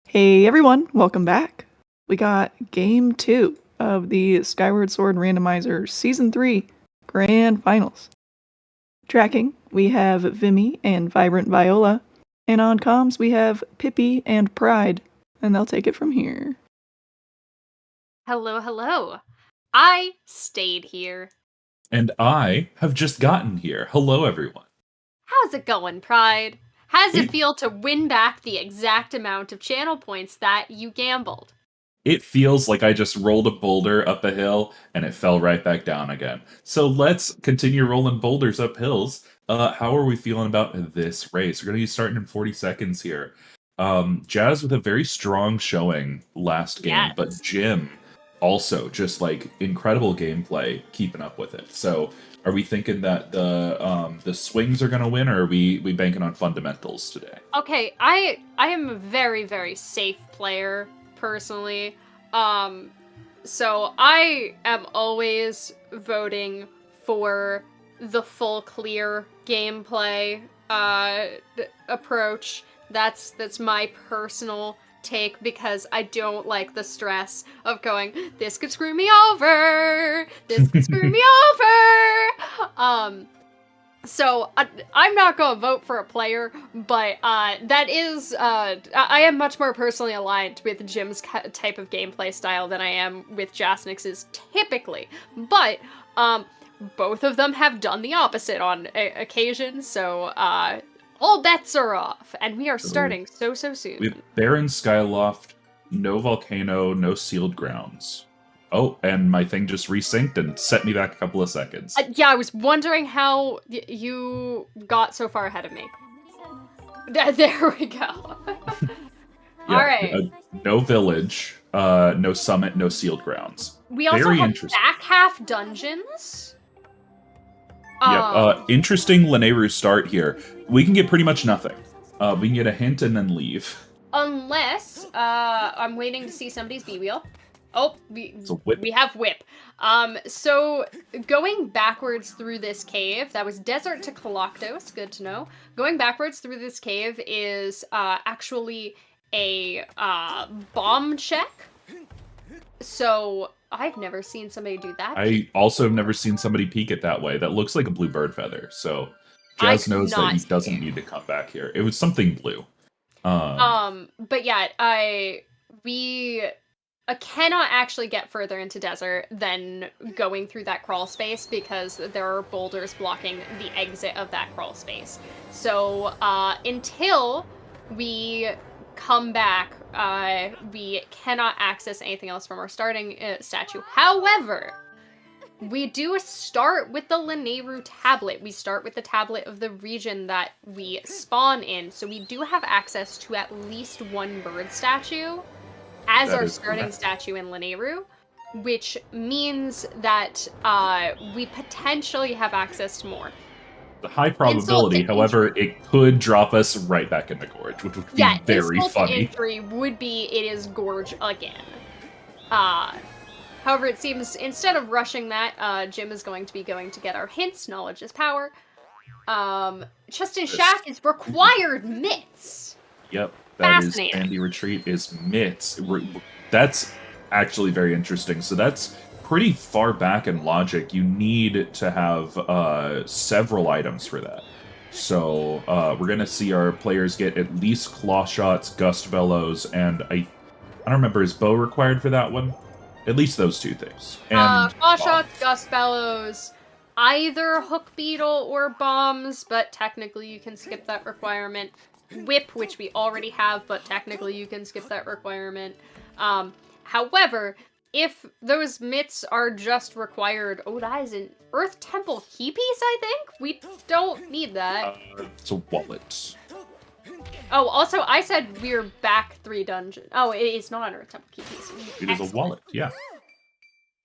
Hey everyone, welcome back. We got game 2 of the Skyward Sword Randomizer Season 3 Grand Finals. Tracking, we have Vimy and Vibrant Viola, and on comms we have Pippi and Pride, and they'll take it from here. Hello, hello. I stayed here. And I have just gotten here. Hello, everyone. How's it going, Pride? How does it feel to win back the exact amount of channel points that you gambled? It feels like I just rolled a boulder up a hill and it fell right back down again. So let's continue rolling boulders up hills. How are we feeling about this race? We're going to be starting in 40 seconds here. Jazz with a very strong showing last game, Yes. but Jim also just like incredible gameplay, keeping up with it. So are we thinking that the swings are going to win, or are we banking on fundamentals today? Okay, I am a very, very safe player, personally. So I am always voting for the full clear gameplay approach. That's my personal take, because I don't like the stress of going, this could screw me over, this could screw me over. So I'm not gonna vote for a player, but that is I am much more personally aligned with Jim's type of gameplay style than I am with Jasnix's typically. But both of them have done the opposite on occasion, so all bets are off, and we are starting so soon. With Barren Skyloft, no volcano, no sealed grounds. Oh, and my thing just resynced and set me back a couple of seconds. Yeah, I was wondering how you got so far ahead of me. There we go. Yeah, Alright. No village, no summit, no sealed grounds. We also Very have interesting. back half dungeons. Yep, interesting Lanayru start here. We can get pretty much nothing. We can get a hint and then leave. Unless, I'm waiting to see somebody's B-wheel. Oh, we have whip. So going backwards through this cave, that was desert to Kaloctos, good to know. Going backwards through this cave is actually a bomb check. So I've never seen somebody do that. I also have never seen somebody peek it that way. That looks like a blue bird feather. So Jazz knows that he doesn't need to come back here. It was something blue. But yeah, we cannot actually get further into desert than going through that crawl space, because there are boulders blocking the exit of that crawl space. So until we come back, we cannot access anything else from our starting statue. However, we do start with the Lanayru tablet. We start with the tablet of the region that we spawn in, so we do have access to at least one bird statue as our starting statue in Lanayru, which means that we potentially have access to more. The high probability, however, it could drop us right back in the gorge, which would be very funny. Injury would be it is gorge again. However, it seems instead of rushing that, Jim is going to be going to get our hints. Knowledge is power. Justin Shack is required mitts. Yep. That is Sandy Retreat is mitts. That's actually very interesting. So that's pretty far back in logic. You need to have several items for that. So we're gonna see our players get at least claw shots, gust bellows, and I don't remember, is bow required for that one? At least those two things. And claw shots, gust bellows, either hook beetle or bombs, but technically you can skip that requirement. Whip, which we already have, but technically you can skip that requirement. However, if those mitts are just required, oh, that is an Earth Temple key piece, I think? We don't need that. It's a wallet. Oh, also, I said we're back 3 dungeons. Oh, it is not an Earth Temple key piece. It is a wallet, yeah.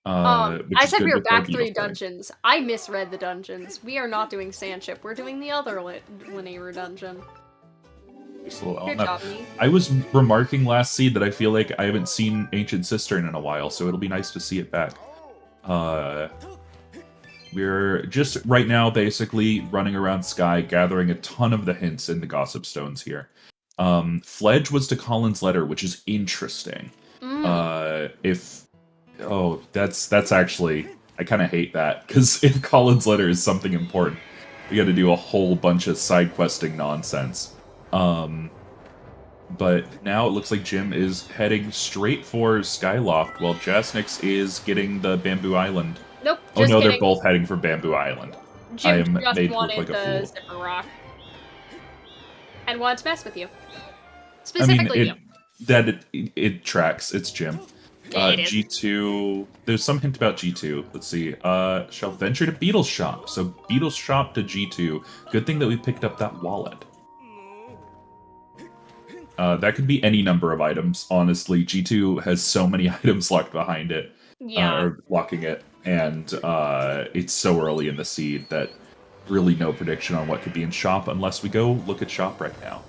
I said we were back 3 dungeons. I misread the dungeons. We are not doing Sandship. We're doing the other Lanayru dungeon. Good job, I was remarking last seed that I feel like I haven't seen Ancient Cistern in a while, so it'll be nice to see it back. We're just right now basically running around Sky, gathering a ton of the hints in the Gossip Stones here. Fledge was to Colin's letter, which is interesting. That's actually, I kind of hate that, because if Colin's letter is something important, we got to do a whole bunch of side questing nonsense. But now it looks like Jim is heading straight for Skyloft, while Jasnix is getting the Bamboo Island. Nope. Oh no, kidding. they're both heading for Bamboo Island. Jim I am just made to wanted look like a the fool. zipper rock. And wanted to mess with you. Specifically you. It tracks. It's Jim. It is. G2. There's some hint about G2. Let's see. Shall venture to Beetle's shop. So Beetle's shop to G2. Good thing that we picked up that wallet. That could be any number of items. Honestly, G2 has so many items locked behind it. Yeah. Or blocking it, and it's so early in the seed that really no prediction on what could be in shop unless we go look at shop right now.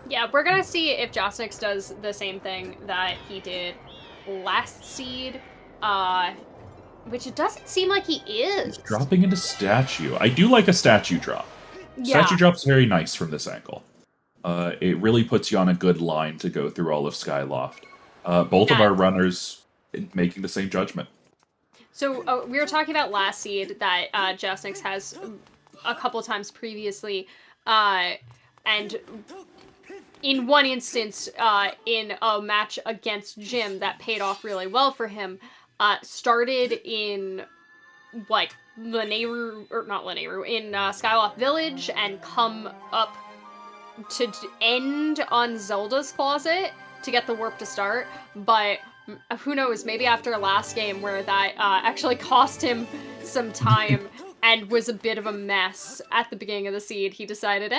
Yeah, we're gonna see if Jasnix does the same thing that he did last seed, which it doesn't seem like he is. He's dropping into statue. I do like a statue drop. Yeah. Statue drop's very nice from this angle. It really puts you on a good line to go through all of Skyloft. Both of our runners making the same judgment. So we were talking about last seed that Jasnix has a couple times previously, and in one instance, in a match against Jim that paid off really well for him, started in like Lanayru, or not Lanayru, in Skyloft Village and come up to end on Zelda's closet to get the warp to start, but who knows, maybe after last game where that actually cost him some time and was a bit of a mess at the beginning of the seed, he decided,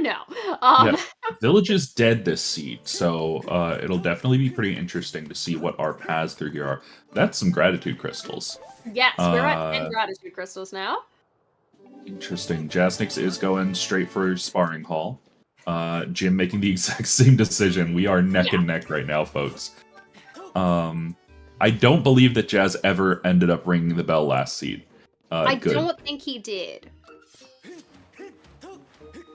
no. Yeah, Village is dead this seed, so it'll definitely be pretty interesting to see what our paths through here are. That's some gratitude crystals. Yes, we're at 10 gratitude crystals now. Interesting. Jasnix is going straight for Sparring Hall. Jim making the exact same decision. We are neck and neck right now, folks. I don't believe that Jazz ever ended up ringing the bell last seed. I don't think he did.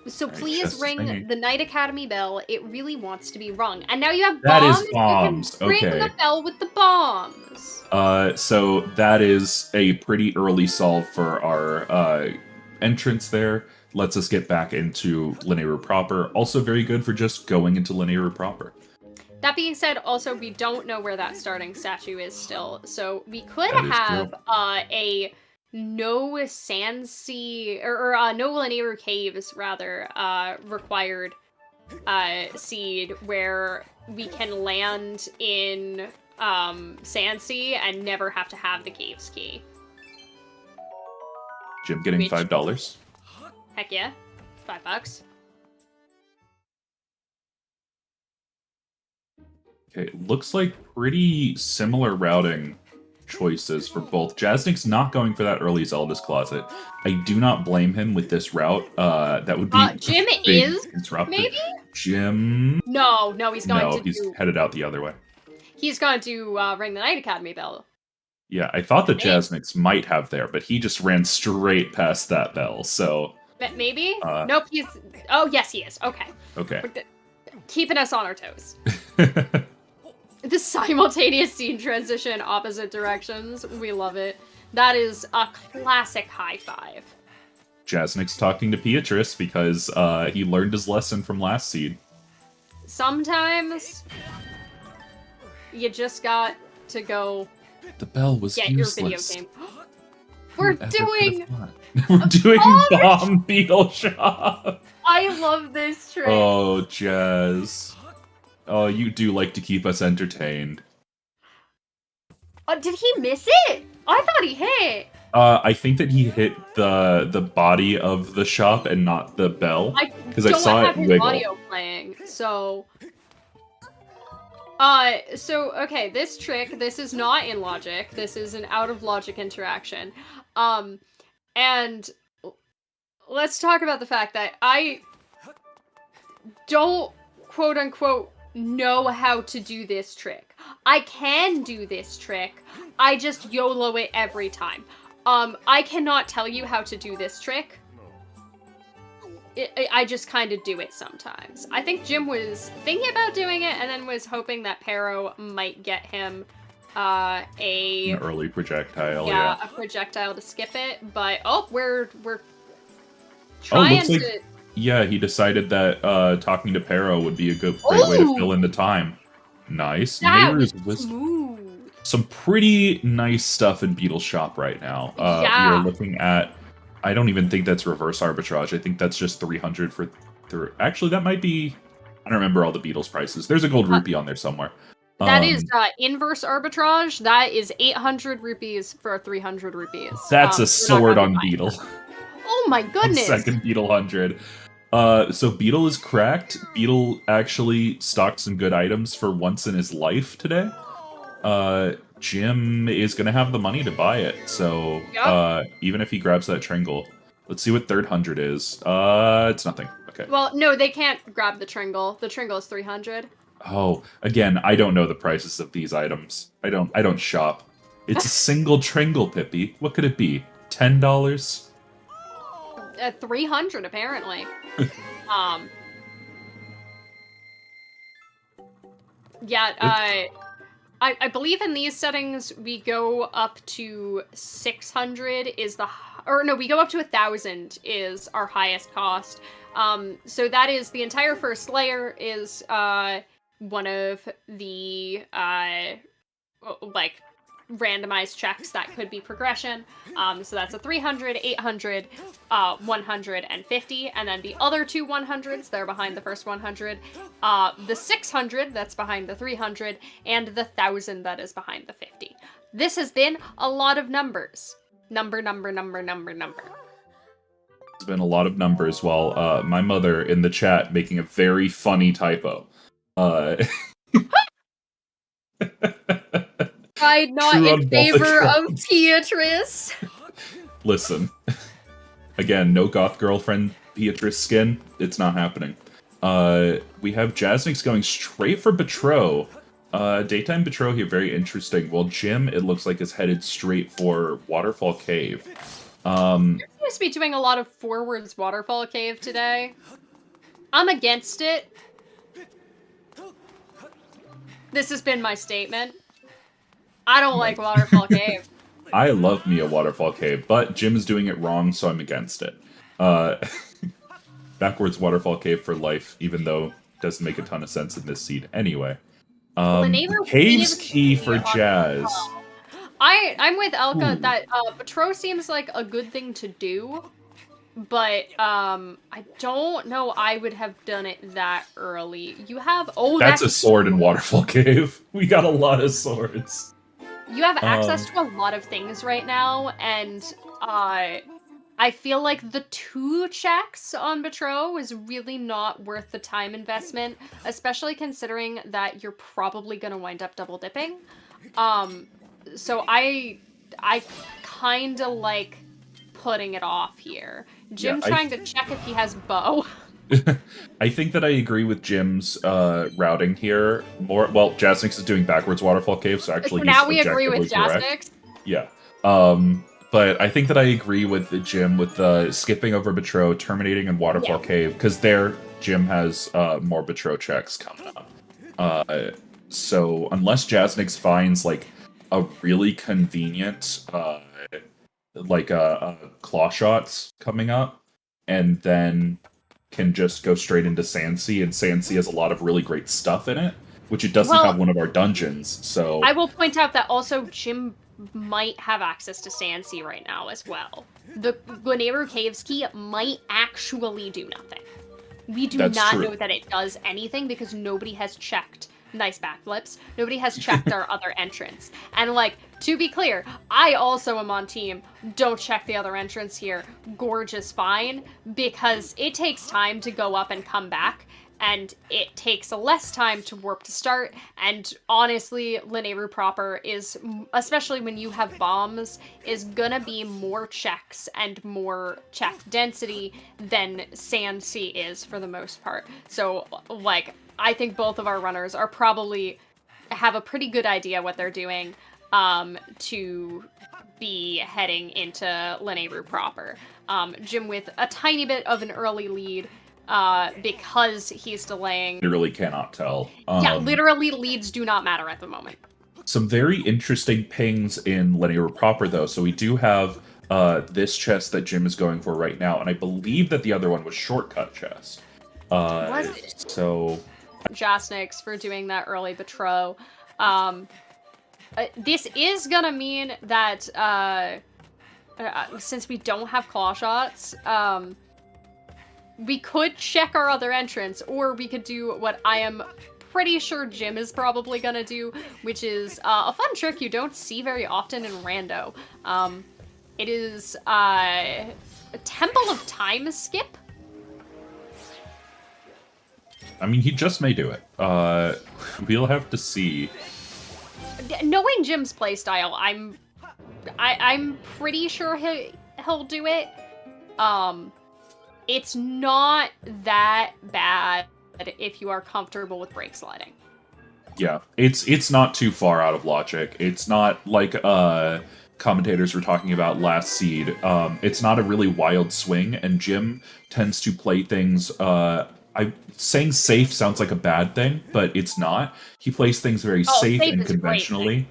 So please ring the Knight Academy bell. It really wants to be rung. And now you have bombs. That is bombs. You can ring the bell with the bombs. So that is a pretty early solve for our entrance there. Lets us get back into Lanayru proper. Also very good for just going into Lanayru proper. That being said, also, we don't know where that starting statue is still. So we could have a no sand sea, or no Lanayru caves, rather, required seed where we can land in Sand Sea and never have to have the caves key. Jim getting $5. Heck yeah. $5. Okay, looks like pretty similar routing choices for both. Jasnix not going for that early Zelda's closet. I do not blame him with this route. That would be Jim is disruptive. maybe? Jim? No, he's going he's headed out the other way. He's going to ring the Knight Academy bell. Yeah, I thought that Jasnix might have there, but he just ran straight past that bell, so... Maybe? Nope, he's... Oh, yes, he is. Okay. Okay. Keeping us on our toes. The simultaneous scene transition opposite directions. We love it. That is a classic high five. Jasnix talking to Beatrice because he learned his lesson from last seed. Sometimes you just got to go the bell was get useless. your video game. We're doing Bomb Beetle Shop. I love this trick. Oh, Jazz. Oh, you do like to keep us entertained. Did he miss it? I thought he hit. I think that he hit the body of the shop and not the bell. Because I saw it wiggle. Audio playing, so. Okay, this trick, this is not in logic. This is an out of logic interaction. And let's talk about the fact that I don't, quote unquote, know how to do this trick. I can do this trick. I just YOLO it every time. I cannot tell you how to do this trick. I just kind of do it sometimes. I think Jim was thinking about doing it and then was hoping that Pero might get him an early projectile. Yeah, a projectile to skip it. But we're trying looks like, to. Yeah, he decided that talking to Pero would be a great way to fill in the time. Nice. That was smooth. Some pretty nice stuff in Beetle's shop right now. We are looking at. I don't even think that's reverse arbitrage. I think that's just 300 for. Actually, that might be. I don't remember all the Beatles prices. There's a gold rupee on there somewhere. That is inverse arbitrage. That is 800 rupees for 300 rupees. That's a sword on Beetle. Oh my goodness! Second Beetle 100. So Beetle is cracked. Beetle actually stocked some good items for once in his life today. Jim is gonna have the money to buy it, so even if he grabs that Tringle. Let's see what third 100 is. It's nothing. Okay. Well, no, they can't grab the Tringle. The Tringle is 300. Oh, again, I don't know the prices of these items. I don't shop. It's a single Tringle, Pippi. What could it be? $10? 300 apparently. Yeah, I believe in these settings we go up to 600 we go up to 1,000 is our highest cost. So that is the entire first layer is one of the randomized checks that could be progression. So that's a 300, 800, 150, and then the other two 100s, they're behind the first 100, the 600 that's behind the 300, and the 1,000 that is behind the 50. This has been a lot of numbers. Number. It's been a lot of numbers while my mother in the chat making a very funny typo. I'm not in favor of Beatrice. Listen. Again, no goth girlfriend Beatrice skin. It's not happening. We have Jasnix going straight for Betro. Daytime Betro here, very interesting. While Jim, it looks like, is headed straight for Waterfall Cave. You're supposed to be doing a lot of forwards Waterfall Cave today. I'm against it. This has been my statement. I don't like Waterfall Cave. I love me a Waterfall Cave, but Jim's doing it wrong, so I'm against it. Backwards Waterfall Cave for life, even though it doesn't make a ton of sense in this seed anyway. Cave's key for Jazz. I'm with Elka that Betro seems like a good thing to do, but I don't know I would have done it that early. You have that's a sword in Waterfall Cave. We got a lot of swords. You have access to a lot of things right now, and I feel like the 2 checks on Betro is really not worth the time investment, especially considering that you're probably going to wind up double dipping. So I kind of like putting it off here. Jim's trying to check if he has bow. I think that I agree with Jim's routing here. Well, Jasnix is doing backwards Waterfall Cave, so actually now we agree with Jasnix. Yeah. But I think that I agree with Jim with skipping over Betro, terminating in Waterfall Cave, because there Jim has more Betro checks coming up. So unless Jasnix finds like a really convenient claw shots coming up, and then can just go straight into Sandsea, and Sandsea has a lot of really great stuff in it, which it doesn't have one of our dungeons, so... I will point out that also Jim might have access to Sandsea right now as well. The Glenaru Caves key might actually do nothing. We do not know that it does anything because nobody has checked nice backflips. Nobody has checked our other entrance. And like, to be clear, I also am on team, don't check the other entrance here. Gorge is fine, because it takes time to go up and come back, and it takes less time to warp to start, and honestly, Lineru proper is, especially when you have bombs, is gonna be more checks and more check density than Sandsea is for the most part. So, like, I think both of our runners are probably have a pretty good idea what they're doing. to be heading into Lanayru proper. Jim with a tiny bit of an early lead, because he's delaying. Literally cannot tell. Yeah, literally leads do not matter at the moment. Some very interesting pings in Lanayru proper, though. So we do have this chest that Jim is going for right now, and I believe that the other one was shortcut chest. Was it? So Jasnix for doing that early betro. This is gonna mean that since we don't have claw shots, we could check our other entrance, or we could do what I am pretty sure Jim is probably gonna do, which is a fun trick you don't see very often in Rando. It is a Temple of Time skip. I mean, he just may do it. We'll have to see. Knowing Jim's playstyle, I'm pretty sure he'll do it. It's not that bad if you are comfortable with brake sliding. Yeah, it's not too far out of logic. It's not like commentators were talking about last seed. It's not a really wild swing, and Jim tends to play things. Saying safe sounds like a bad thing, but it's not. He plays things very safe and conventionally,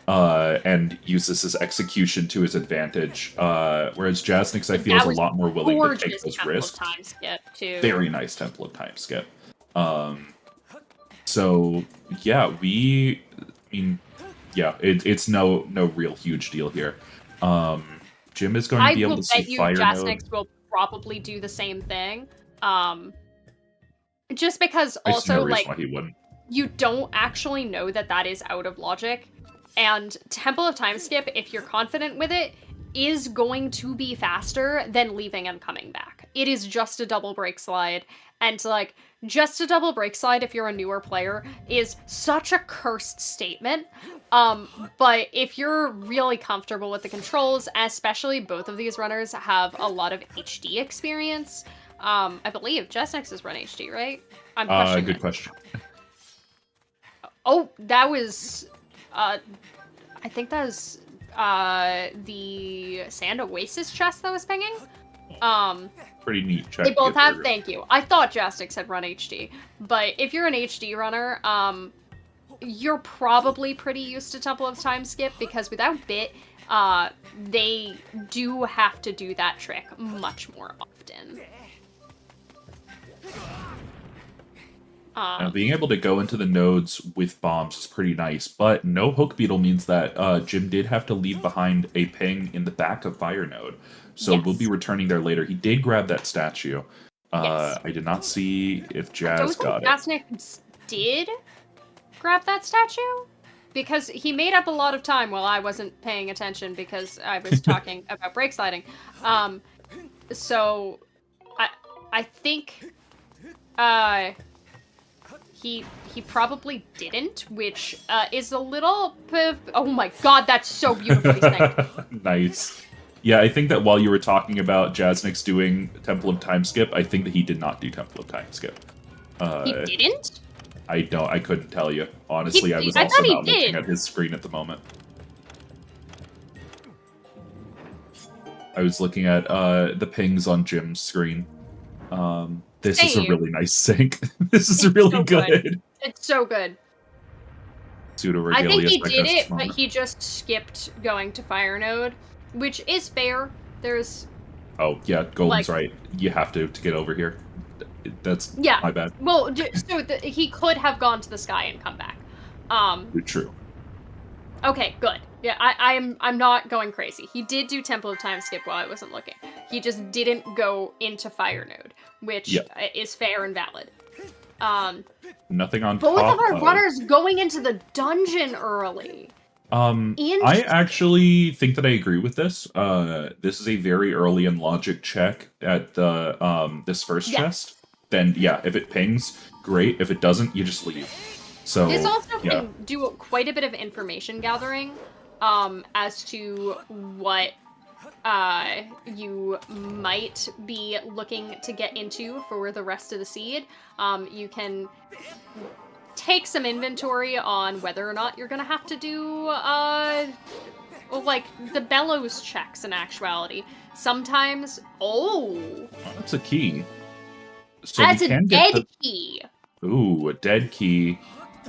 and uses his execution to his advantage. Whereas Jasnix, I feel, is a lot more willing to take those risks. Time skip too. Very nice Temple of Time skip. So yeah, it's no real huge deal here. Jim is going to be able to see Fire Node. Jasnix will probably do the same thing. Just because also, like, you don't actually know that is out of logic. And Temple of Time skip, if you're confident with it, is going to be faster than leaving and coming back. It is just a double brake slide. And, like, just a double brake slide, if you're a newer player, is such a cursed statement. But if you're really comfortable with the controls, especially both of these runners have a lot of HD experience. I believe Jasnix has run HD, right? I'm questioning good question. Oh, that was, I think that was, the Sand Oasis chest that was pinging. Pretty neat check. They both have, thank you. I thought Jasnix had run HD, but if you're an HD runner, you're probably pretty used to Temple of Time skip, because without Bit, they do have to do that trick much more often. Now, being able to go into the nodes with bombs is pretty nice, but no hook beetle means that Jim did have to leave behind a ping in the back of Fire Node. So we'll be returning there later. He did grab that statue. I did not see if Jazz got it. Jasnix did grab that statue? Because he made up a lot of time while I wasn't paying attention because I was talking about brake sliding. So I think he probably didn't, which is a little bit of, oh my god, that's so beautifully synced. Nice. Yeah, I think that while you were talking about Jasnix doing Temple of Time skip, I think that he did not do Temple of Time skip. He didn't? I couldn't tell you. Honestly, I was also not looking at his screen at the moment. I was looking at the pings on Jim's screen. This is a really nice sync. This is really so good. It's so good. I think he did it, but he just skipped going to Fire Node, which is fair. There's... Oh, yeah, Golden's right. You have to get over here. That's my bad. Well, so he could have gone to the sky and come back. True. Okay, good. Yeah, I'm not going crazy. He did do Temple of Time skip while I wasn't looking. He just didn't go into Fire Node, which is fair and valid. Nothing on both top of our runners going into the dungeon early. I actually think that I agree with this. This is a very early in logic check at the this first chest. Then if it pings, great. If it doesn't, you just leave. So this also can do quite a bit of information gathering as to what you might be looking to get into for the rest of the seed. You can take some inventory on whether or not you're gonna have to do, like, the bellows checks in actuality. Sometimes, That's a key. So that's we a can dead get key. Ooh, a dead key.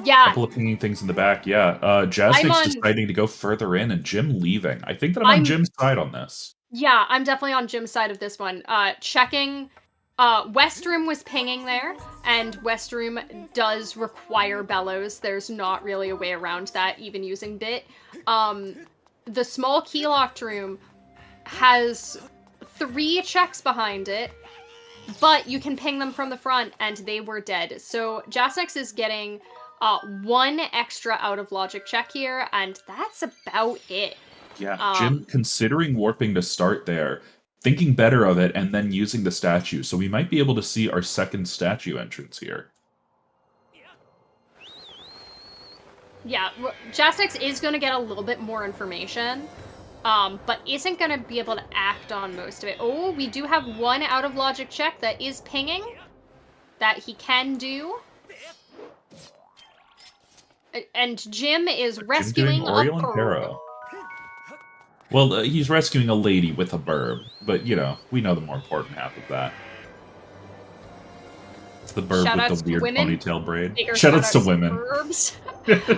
Yeah. A couple of pinging things in the back, yeah. Jasnix deciding to go further in and Jim leaving. I think that I'm on Jim's side on this. Yeah, I'm definitely on Jim's side of this one. Checking, West Room was pinging there, and West Room does require bellows. There's not really a way around that, even using bit. The small key locked room has 3 checks behind it, but you can ping them from the front, and they were dead. So Jasnix is getting 1 extra out of logic check here, and that's about it. Yeah, Jim considering warping to start there, thinking better of it, and then using the statue. So we might be able to see our second statue entrance here. Yeah, Jasnix is going to get a little bit more information, but isn't going to be able to act on most of it. Oh, we do have 1 out of logic check that is pinging, that he can do. And Jim is rescuing a burb. Well, he's rescuing a lady with a burb, but, you know, we know the more important half of that. It's the burb with the weird ponytail braid. Shoutouts to women.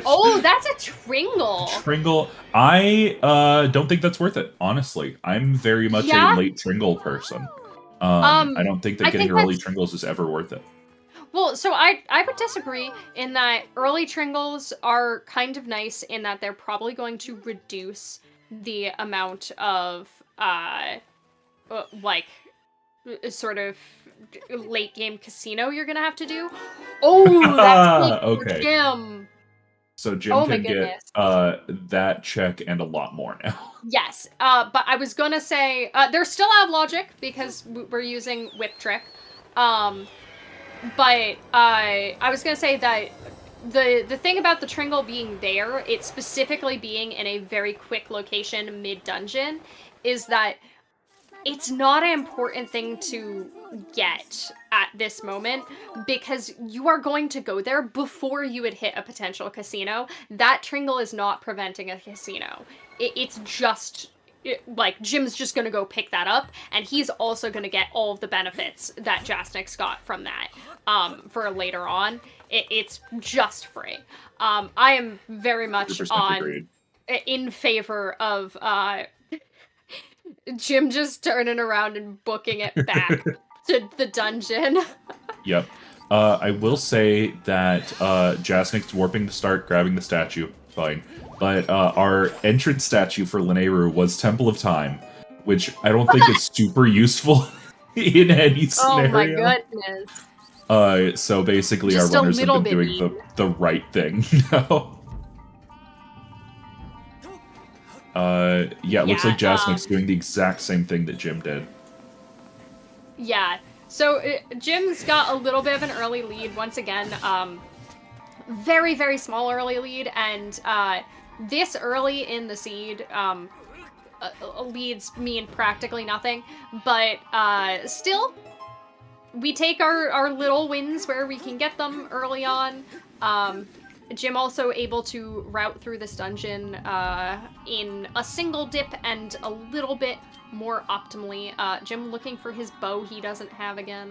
Oh, that's a Tringle. Tringle. I don't think that's worth it, honestly. I'm very much a late Tringle person. I don't think that getting early Tringles is ever worth it. Well, so I would disagree in that early Tringles are kind of nice in that they're probably going to reduce the amount of, like, sort of late game casino you're gonna have to do. Oh, that's okay. Jim. So Jim can get that check and a lot more now. Yes, but I was gonna say they're still out of logic because we're using Whip Trick. But I was gonna say that the thing about the Tringle being there, it specifically being in a very quick location mid-dungeon, is that it's not an important thing to get at this moment because you are going to go there before you would hit a potential casino. That Tringle is not preventing a casino. It's just, like, Jim's just going to go pick that up, and he's also going to get all of the benefits that Jasnix got from that for later on. It's just free. I am very much in favor of Jim just turning around and booking it back to the dungeon. Yep. I will say that Jasnix warping to start, grabbing the statue, fine. But our entrance statue for Linnea was Temple of Time, which I don't think is super useful in any scenario. Oh my goodness. So basically just our runners have been doing the right thing now. Yeah, it looks like Jasnix doing the exact same thing that Jim did. Yeah, so Jim's got a little bit of an early lead once again. Very, very small early lead, and this early in the seed leads mean practically nothing, but still, we take our little wins where we can get them early on. Jim also able to route through this dungeon in a single dip and a little bit more optimally. Jim looking for his bow he doesn't have again.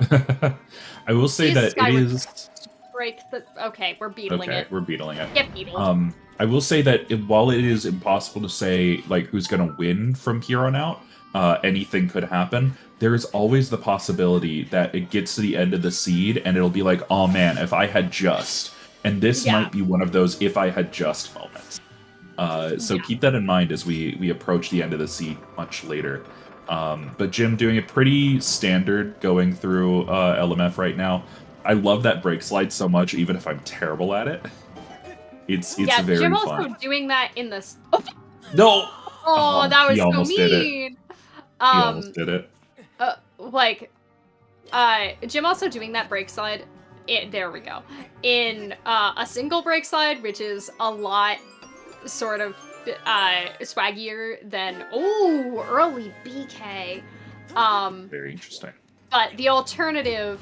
I will say that it is... Okay, we're beetling it. Okay, we're beetling it. Get beetled. I will say that while it is impossible to say like who's going to win from here on out, anything could happen. There is always the possibility that it gets to the end of the seed and it'll be like, oh man, if I had just... And this might be one of those if I had just moments. So keep that in mind as we approach the end of the seed much later. But Jim doing a pretty standard going through LMF right now. I love that break slide so much, even if I'm terrible at it. It's very fun. Jim also doing that in this. Oh. No. Oh, that was so mean. He almost did it. Jim also doing that break slide. There we go. In a single break slide, which is a lot sort of swaggier than early BK. Very interesting. But the alternative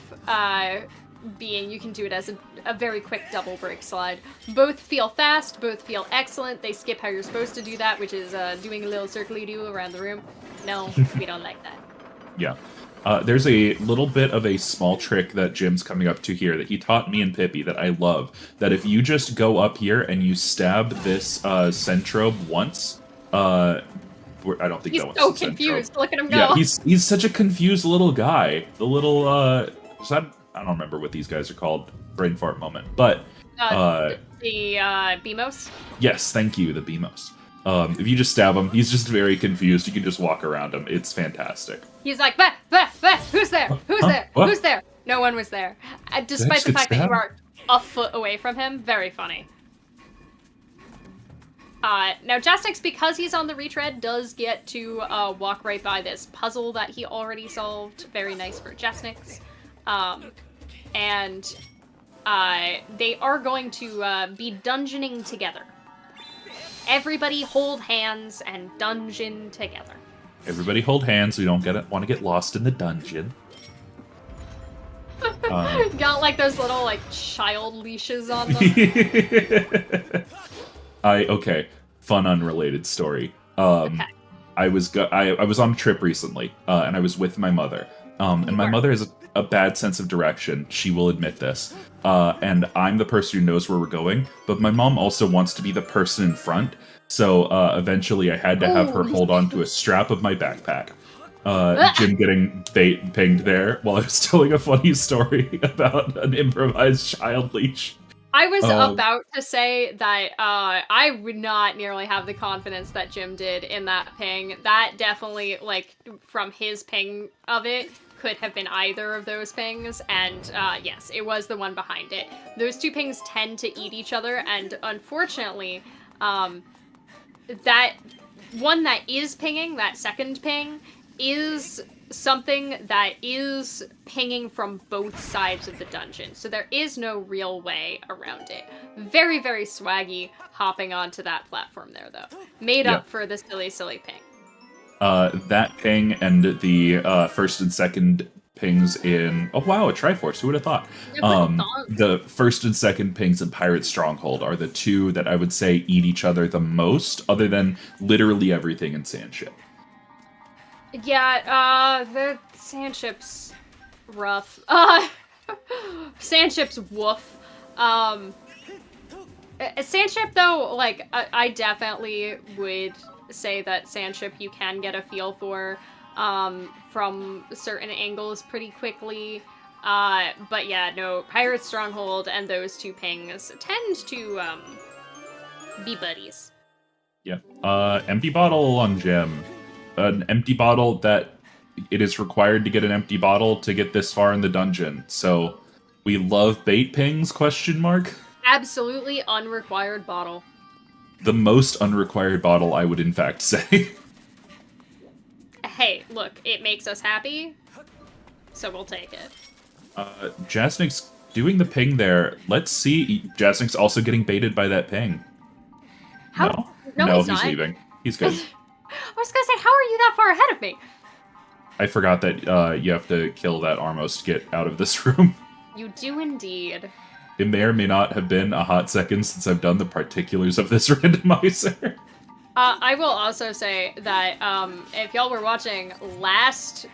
being you can do it as a very quick double break slide. Both feel fast, both feel excellent. They skip how you're supposed to do that, which is doing a little circly-do around the room. No, we don't like that. Yeah. There's a little bit of a small trick that Jim's coming up to here that he taught me and Pippi that I love. That if you just go up here and you stab this Centrobe once, I don't think he's that one's so the confused. Centrobe. Look at him go. Yeah, he's such a confused little guy. The little I don't remember what these guys are called. Brain fart moment. But the Beamos? Yes, thank you, the Beamos. If you just stab him, he's just very confused. You can just walk around him. It's fantastic. He's like, bah, bah, bah, who's there? Who's there? What? Who's there? No one was there. Despite the fact that you are a foot away from him, very funny. Now Jasnix, because he's on the retread, does get to walk right by this puzzle that he already solved. Very nice for Jasnix. And they are going to be dungeoning together. Everybody hold hands and dungeon together. Everybody hold hands. We don't want to get lost in the dungeon. Got like those little like child leashes on them. Okay. Fun unrelated story. Okay. I was on a trip recently, and I was with my mother. And my mother has a bad sense of direction. She will admit this. And I'm the person who knows where we're going, but my mom also wants to be the person in front. So eventually I had to have her hold on to a strap of my backpack. Jim getting pinged there while I was telling a funny story about an improvised child leash. I was about to say that I would not nearly have the confidence that Jim did in that ping. That definitely, like, from his ping of it, could have been either of those pings, and yes, it was the one behind it. Those two pings tend to eat each other, and unfortunately, that one that is pinging, that second ping, is something that is pinging from both sides of the dungeon, so there is no real way around it. Very, very swaggy hopping onto that platform there, though. Made up for the silly ping. That ping and the first and second pings in... Oh, wow, a Triforce. Who would have thought? The first and second pings in Pirate Stronghold are the two that I would say eat each other the most, other than literally everything in Sandship. Yeah, the Sandship's rough. Sandship's woof. Sandship, though, like, I definitely would say that Sandship you can get a feel for from certain angles pretty quickly. But yeah, no, Pirate Stronghold and those two pings tend to be buddies. Yeah. Empty bottle on Jim. An empty bottle that it is required to get an empty bottle to get this far in the dungeon. So we love bait pings, question mark? Absolutely unrequired bottle. The most unrequired bottle, I would in fact say. Hey, look, it makes us happy, so we'll take it. Jasnix doing the ping there. Let's see. Jasnix also getting baited by that ping. How? No, he's he's not. leaving. He's good. I was gonna say, how are you that far ahead of me? I forgot that you have to kill that Armos to get out of this room. You do indeed. It may or may not have been a hot second since I've done the particulars of this randomizer. I will also say that if y'all were watching last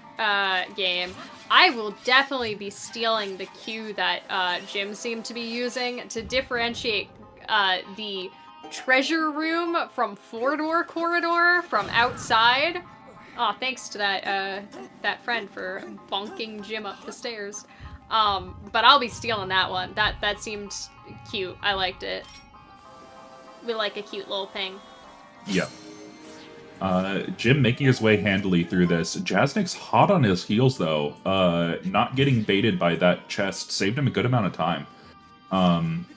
game, I will definitely be stealing the cue that Jim seemed to be using to differentiate the treasure room from four-door corridor from outside. Oh, thanks to that friend for bonking Jim up the stairs. But I'll be stealing that one. That seemed cute. I liked it. We like a cute little thing. Yeah. Jim making his way handily through this. Jasnix hot on his heels, though. Not getting baited by that chest saved him a good amount of time.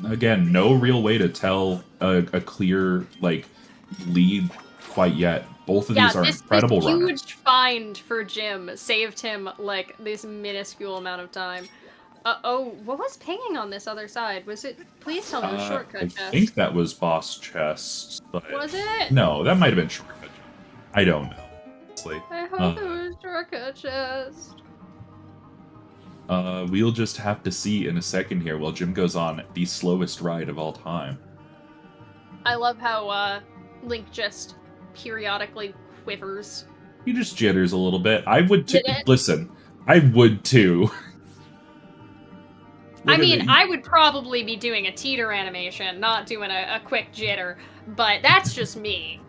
Again, no real way to tell a clear, like, lead quite yet. Both of these are incredible runners. This huge find for Jim saved him, like, this minuscule amount of time. Oh, what was pinging on this other side? Was it... Please tell me it was shortcut chest. I think that was boss chest. But was it? No, that might have been shortcut chest. I don't know. Honestly. I hope it was shortcut chest. We'll just have to see in a second here while Jim goes on the slowest ride of all time. I love how Link just periodically quivers. He just jitters a little bit. I would too. Listen, I would too. I mean, I would probably be doing a teeter animation, not doing a quick jitter, but that's just me.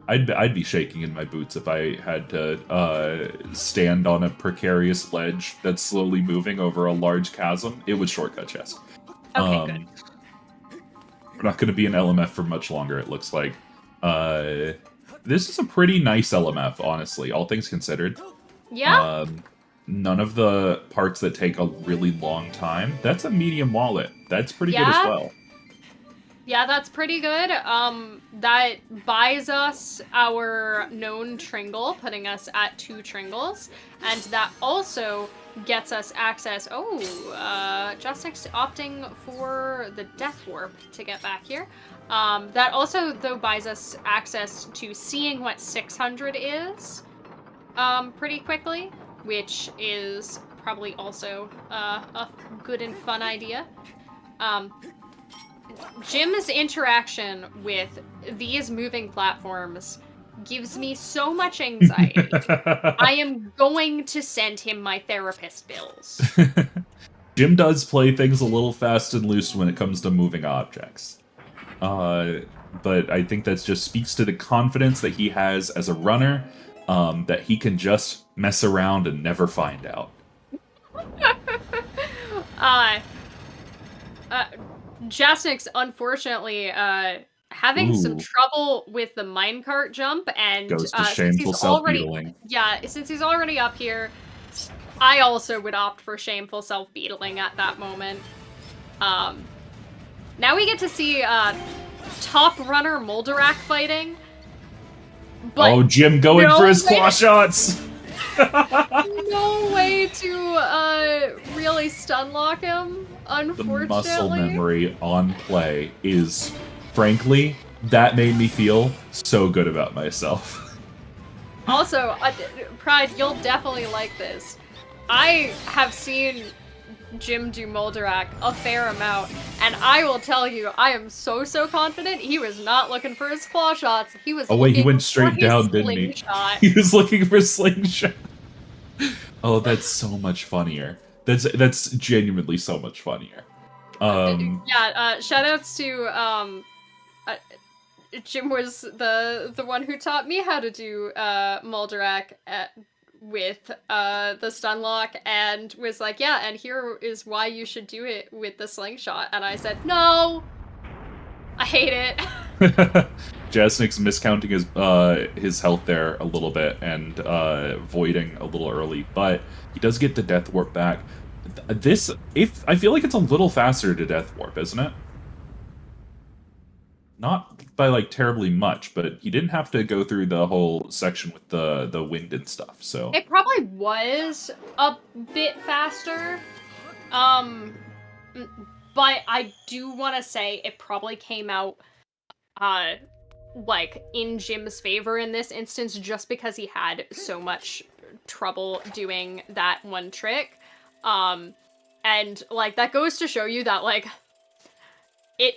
I'd be shaking in my boots if I had to stand on a precarious ledge that's slowly moving over a large chasm. It would shortcut chest. Okay, good. We're not going to be an LMF for much longer, it looks like. This is a pretty nice LMF, honestly, all things considered. Yeah? None of the parts that take a really long time. That's a medium wallet. That's pretty good as well. Yeah, that's pretty good. That buys us our known Tringle, putting us at 2 Tringles. And that also gets us access... Oh, Jasnix opting for the Death Warp to get back here. That also, though, buys us access to seeing what 600 is pretty quickly, which is probably also a good and fun idea. Jim's interaction with these moving platforms gives me so much anxiety. I am going to send him my therapist bills. Jim does play things a little fast and loose when it comes to moving objects. But I think that just speaks to the confidence that he has as a runner, that he can just mess around and never find out. Jasnix, unfortunately, having some trouble with the minecart jump, and goes to shameful self-beetling. Yeah, since he's already up here, I also would opt for shameful self-beetling at that moment. Now we get to see top runner Moldarak fighting. But oh, Jim going for his claw shots! No way to really stun lock him, unfortunately. The muscle memory on play is, frankly, that made me feel so good about myself. Also, Pride, you'll definitely like this. I have seen Jim do Moldarak a fair amount, and I will tell you, I am so confident he was not looking for his claw shots. He was he went straight down, didn't he? He was looking for slingshot. Oh, that's so much funnier. That's genuinely so much funnier. Shoutouts to Jim was the one who taught me how to do Moldarak with the stun lock, and was like, yeah, and here is why you should do it with the slingshot. And I said, no, I hate it. Jasnix miscounting his health there a little bit and voiding a little early, but he does get the Death Warp back. I feel like it's a little faster to Death Warp, isn't it? Not by like terribly much, but he didn't have to go through the whole section with the wind and stuff. So it probably was a bit faster. But I do want to say it probably came out like in Jim's favor in this instance, just because he had so much trouble doing that one trick. And like that goes to show you that like it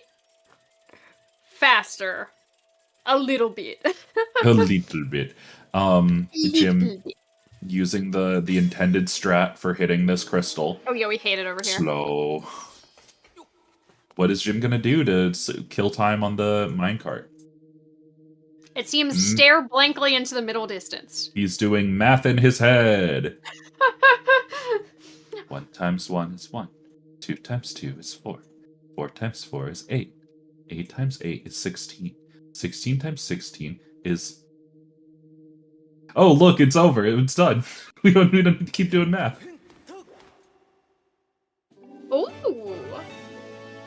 faster a little bit. A little bit. Jim using the intended strat for hitting this crystal. Oh yeah, we hate it over here. Slow. What is Jim gonna do to kill time on the minecart? It seems stare blankly into the middle distance. He's doing math in his head. 1 times 1 is 1. 2 times 2 is 4. 4 times 4 is 8. 8 times 8 is 16. 16 times 16 is... Oh, look, it's over. It's done. We don't need to keep doing math. Ooh!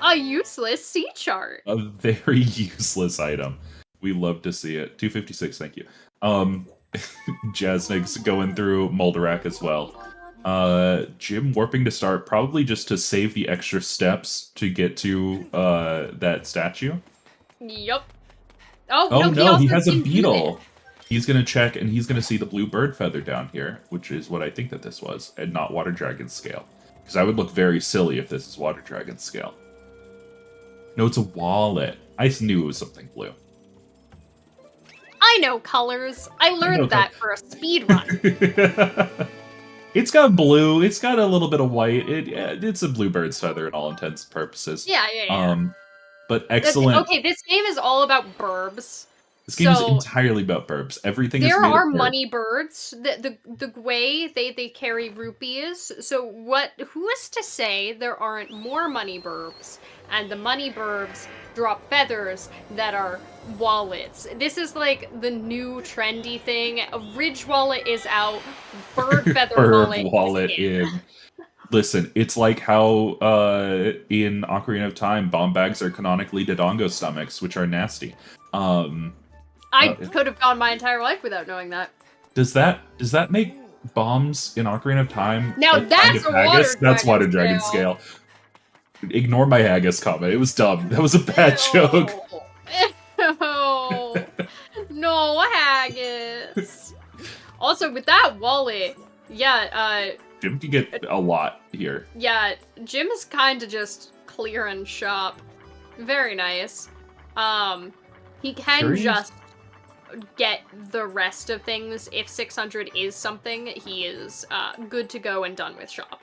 A useless sea chart. A very useless item. We love to see it. 256, thank you. Jasnix going through Moldarak as well. Jim warping to start, probably just to save the extra steps to get to that statue. Yep. Oh no, he has a beetle. He's gonna check, and he's gonna see the blue bird feather down here, which is what I think that this was, and not Water Dragon's scale. Because I would look very silly if this is Water Dragon's scale. No, it's a wallet. I just knew it was something blue. I know colors. I learned that for a speed run. It's got blue. It's got a little bit of white. It's a bluebird's feather in all intents and purposes. Yeah. But excellent. Okay, this game is all about burbs. This game is entirely about burbs. Everything is made There are of money birds. The way they carry rupees. So who is to say there aren't more money burbs? And the money burbs drop feathers that are wallets. This is like the new trendy thing. A Ridge wallet is out. Bird feather wallet is in. Listen, it's like how in Ocarina of Time, bomb bags are canonically Dodongo stomachs, which are nasty. I could have gone my entire life without knowing that. Does that make bombs in Ocarina of Time? Now like that's kind of haggis? That's Water Dragon scale. Ignore my haggis comment. It was dumb. That was a bad joke. No haggis. Also, with that wallet, yeah, Jim can get a lot here. Yeah, Jim is kind of just clearing shop. Very nice. He can just get the rest of things. If 600 is something, he is good to go and done with shop.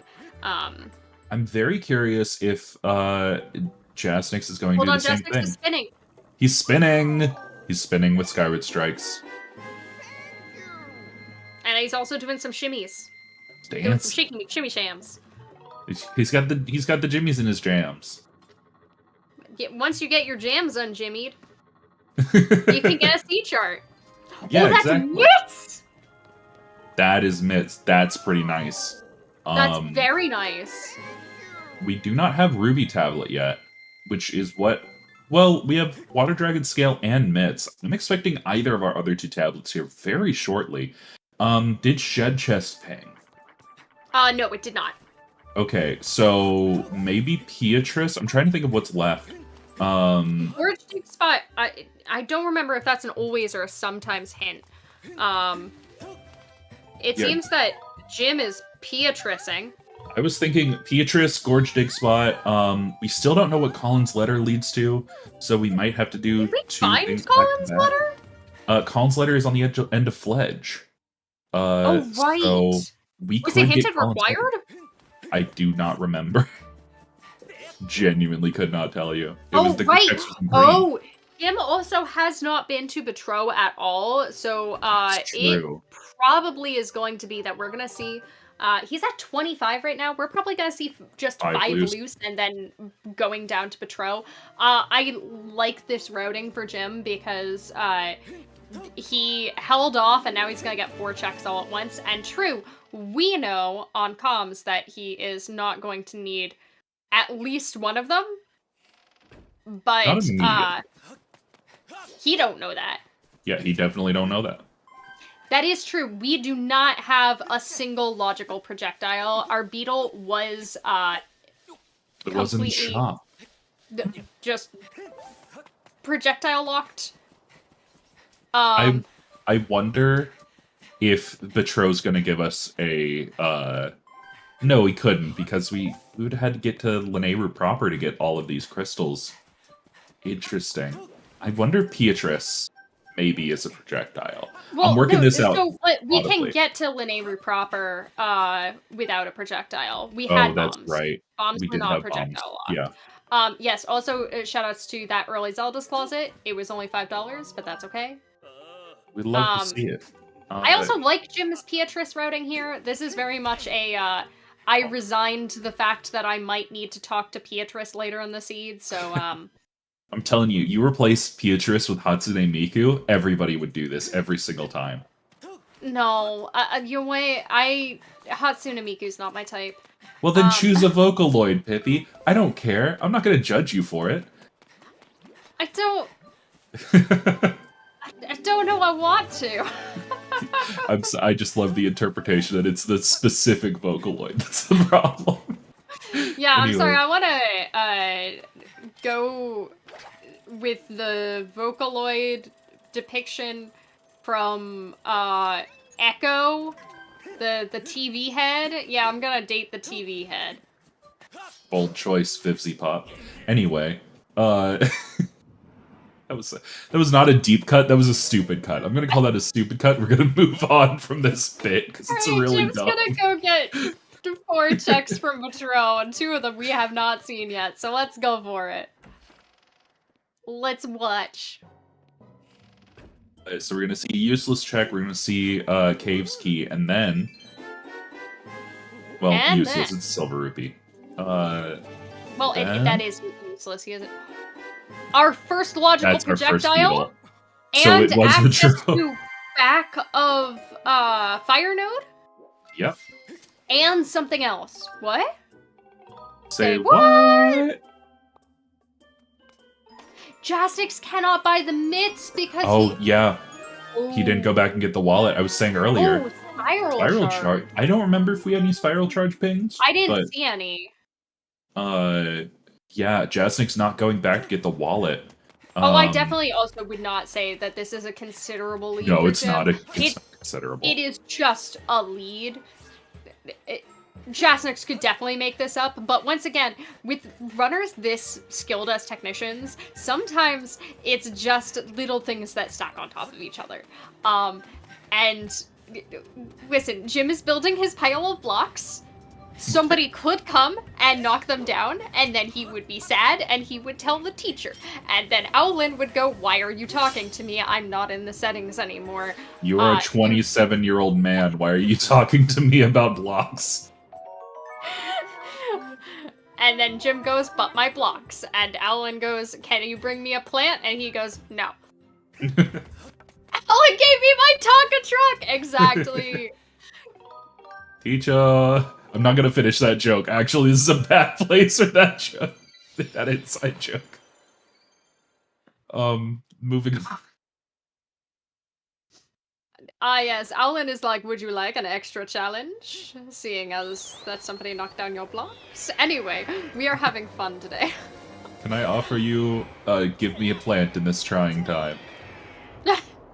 I'm very curious if Jasnix is going to do the same thing. Jasnix is spinning. He's spinning! He's spinning with Skyward Strikes. And he's also doing some shimmies. Dance. Doing some shimmy shams. He's got the jimmies in his jams. Once you get your jams unjimmied, you can get a C chart. Yeah, that's exactly. Mitts! That is Mitts. That's pretty nice. That's very nice. We do not have Ruby Tablet yet, which is what... Well, we have Water Dragon Scale and Mitts. I'm expecting either of our other two tablets here very shortly. Did Shed Chest ping? No, it did not. Okay, so maybe Beatrice? I'm trying to think of what's left. Gorge Dig Spot, I don't remember if that's an always or a sometimes hint. It seems that Jim is Beatricing. I was thinking Beatrice, Gorge Dig Spot. We still don't know what Colin's letter leads to, so we might have to do Did we two find things Colin's letter? Colin's letter is on the end of Fledge. Oh, right. So we Was could it hinted get Colin's required? letter. I do not remember. Genuinely could not tell you. Right. Oh, Jim also has not been to Betro at all, so it probably is going to be that we're gonna see. He's at 25 right now. We're probably gonna see just 5 loose and then going down to Betro. I like this routing for Jim because he held off and now he's gonna get 4 checks all at once. And true, we know on comms that he is not going to need at least one of them, but he don't know that. Yeah, he definitely don't know that. That is true. We do not have a single logical projectile. Our beetle was it wasn't in shop. Just projectile locked. I wonder if Betro's gonna give us a no, he couldn't, because we would have had to get to Lanayru proper to get all of these crystals. Interesting. I wonder if Beatrice maybe is a projectile. Well, I'm working this out. So we can get to Lanayru proper without a projectile. We had bombs. That's right. Bombs we were not projectile locked. Yeah. Yes, also shoutouts to that early Zelda's closet. It was only $5, but that's okay. We'd love to see it. I also like Jim's Beatrice routing here. This is very much a I resigned to the fact that I might need to talk to Beatrice later in the seed, so I'm telling you, you replace Beatrice with Hatsune Miku, everybody would do this every single time. No, your way, Hatsune Miku's not my type. Well then choose a Vocaloid, Pippi. I don't care. I'm not gonna judge you for it. I don't know I want to. I just love the interpretation that it's the specific Vocaloid that's the problem. Yeah, anyway. I'm sorry, I want to go with the Vocaloid depiction from Echo, the TV head. Yeah, I'm gonna date the TV head. Bold choice, Fivsy Pop. Anyway, that was not a deep cut. That was a stupid cut. I'm gonna call that a stupid cut. We're gonna move on from this bit because it's really Jim's dumb. gonna go get 4 checks from Patron, and 2 of them we have not seen yet. So let's go for it. Let's watch. So we're gonna see useless check. We're gonna see Cave's key, and then, well, And useless. then. It's silver rupee. Well, then- that is useless. He isn't. Our first logical That's our first projectile, beetle. So and it was access the to back of fire node, Yep. and something else. What? Say what? what? Jasnix cannot buy the mitts because Oh yeah, he didn't go back and get the wallet. I was saying earlier. Oh, spiral Spiral charge. charge. I don't remember if we had any spiral charge pings. I didn't but, see any. Yeah, Jasnix not going back to get the wallet. Oh, I definitely also would not say that this is a considerable lead. No, for it's Jim. not. It's not considerable. It is just a lead. Jasnix could definitely make this up, but once again, with runners this skilled as technicians, sometimes it's just little things that stack on top of each other. And listen, Jim is building his pile of blocks. Somebody could come and knock them down, and then he would be sad, and he would tell the teacher. And then Owlin would go, "Why are you talking to me? I'm not in the settings anymore." You are a 27-year-old man. Why are you talking to me about blocks? And then Jim goes, "But my blocks." And Owlin goes, "Can you bring me a plant?" And he goes, "No." Owlin gave me my Tonka truck! Exactly. Teacher. I'm not gonna finish that joke. Actually, this is a bad place for that joke. That inside joke. Moving on. Yes, Owlin is like, "Would you like an extra challenge? Seeing as that somebody knocked down your blocks." Anyway, we are having fun today. Can I offer you, give me a plant in this trying time?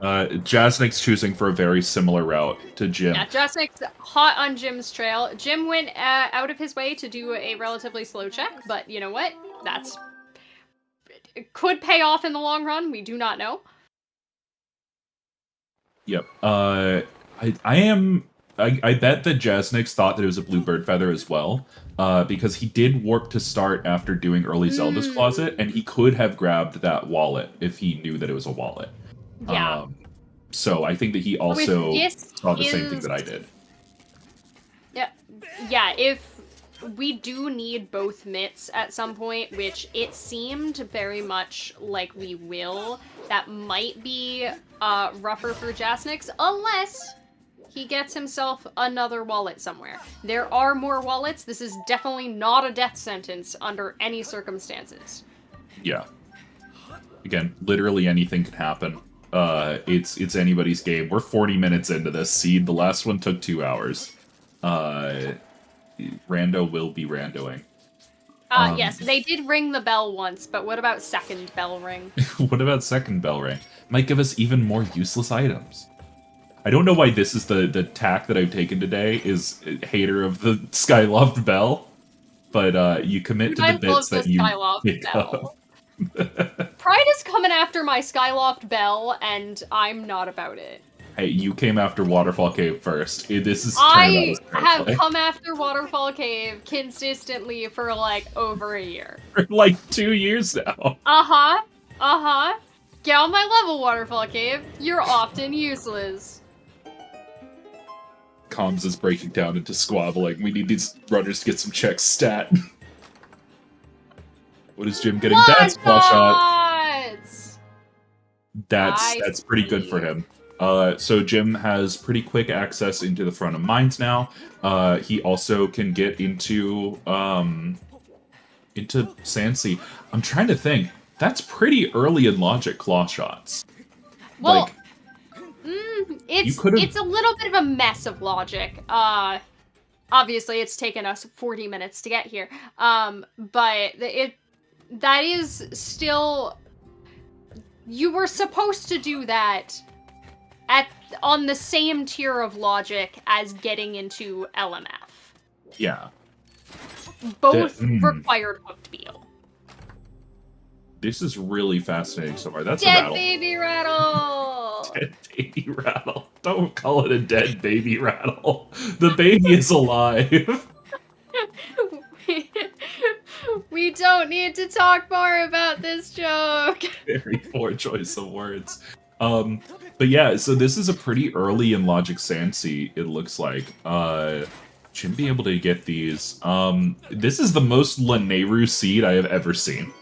Jasnix choosing for a very similar route to Jim. Yeah, Jasnix hot on Jim's trail. Jim went out of his way to do a relatively slow check, but you know what? It could pay off in the long run. We do not know. Yep. I bet that Jasnix thought that it was a bluebird feather as well, because he did warp to start after doing early Zelda's Closet, and he could have grabbed that wallet if he knew that it was a wallet. Yeah. So I think that he also saw the same thing that I did. Yeah, if we do need both mitts at some point, which it seemed very much like we will, that might be rougher for Jasnix, unless he gets himself another wallet somewhere. There are more wallets. This is definitely not a death sentence under any circumstances. Yeah. Again, literally anything can happen. It's anybody's game. We're 40 minutes into this seed. The last one took 2 hours. Rando will be randoing. Yes, they did ring the bell once, but what about second bell ring? What about second bell ring? Might give us even more useless items. I don't know why this is the tack that I've taken today, is hater of the Skyloft bell, but you commit to the bits that you pick up. Pride is coming after my Skyloft bell, and I'm not about it. Hey, you came after Waterfall Cave first. This is I have come after Waterfall Cave consistently for like over a year. For like 2 years now. Get on my level, Waterfall Cave. You're often useless. Comms is breaking down into squabbling. We need these runners to get some checks stat. What is Jim getting? That's claw shot. That's pretty good for him. So Jim has pretty quick access into the front of mines now. He also can get into Sandsea. I'm trying to think. That's pretty early in logic claw shots. Well, it's a little bit of a mess of logic. Obviously, it's taken us 40 minutes to get here. But that is still... You were supposed to do that on the same tier of logic as getting into LMF. Yeah. Both required hooked beetle. This is really fascinating so far. That's dead a rattle. Baby rattle! Dead baby rattle. Don't call it a dead baby rattle. The baby is alive. We don't need to talk more about this joke. Very poor choice of words. But yeah, so this is a pretty early in Logic Sansi, it looks like. Shouldn't be able to get these. This is the most Laneru seed I have ever seen.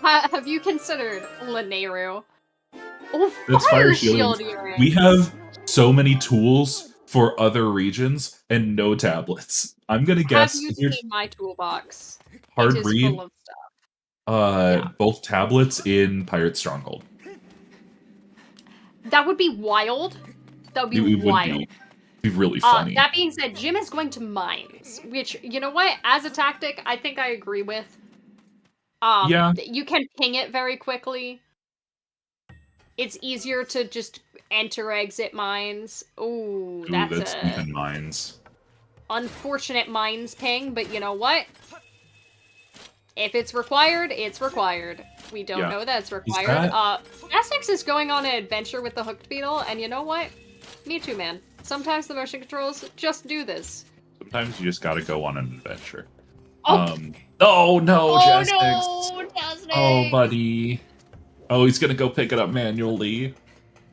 Have you considered Laneru? Oh, That's fire shield earring. We have so many tools for other regions and no tablets. I'm gonna guess. Have you seen my toolbox? Hard it is read. full of stuff. Both tablets in Pirate Stronghold. That would be wild. That would be wild. It'd be really funny. That being said, Jim is going to mines, which, you know what? As a tactic, I think I agree with. Yeah. You can ping it very quickly. It's easier to just enter, exit mines. Ooh, that's even mines. Unfortunate mines ping, but you know what? If it's required, it's required. We don't know that it's required. Jasnix is going on an adventure with the hooked beetle, and you know what? Me too, man. Sometimes the motion controls just do this. Sometimes you just gotta go on an adventure. Oh, oh no, Jasnix! No, Jasnix! Oh, buddy. Oh, he's gonna go pick it up manually.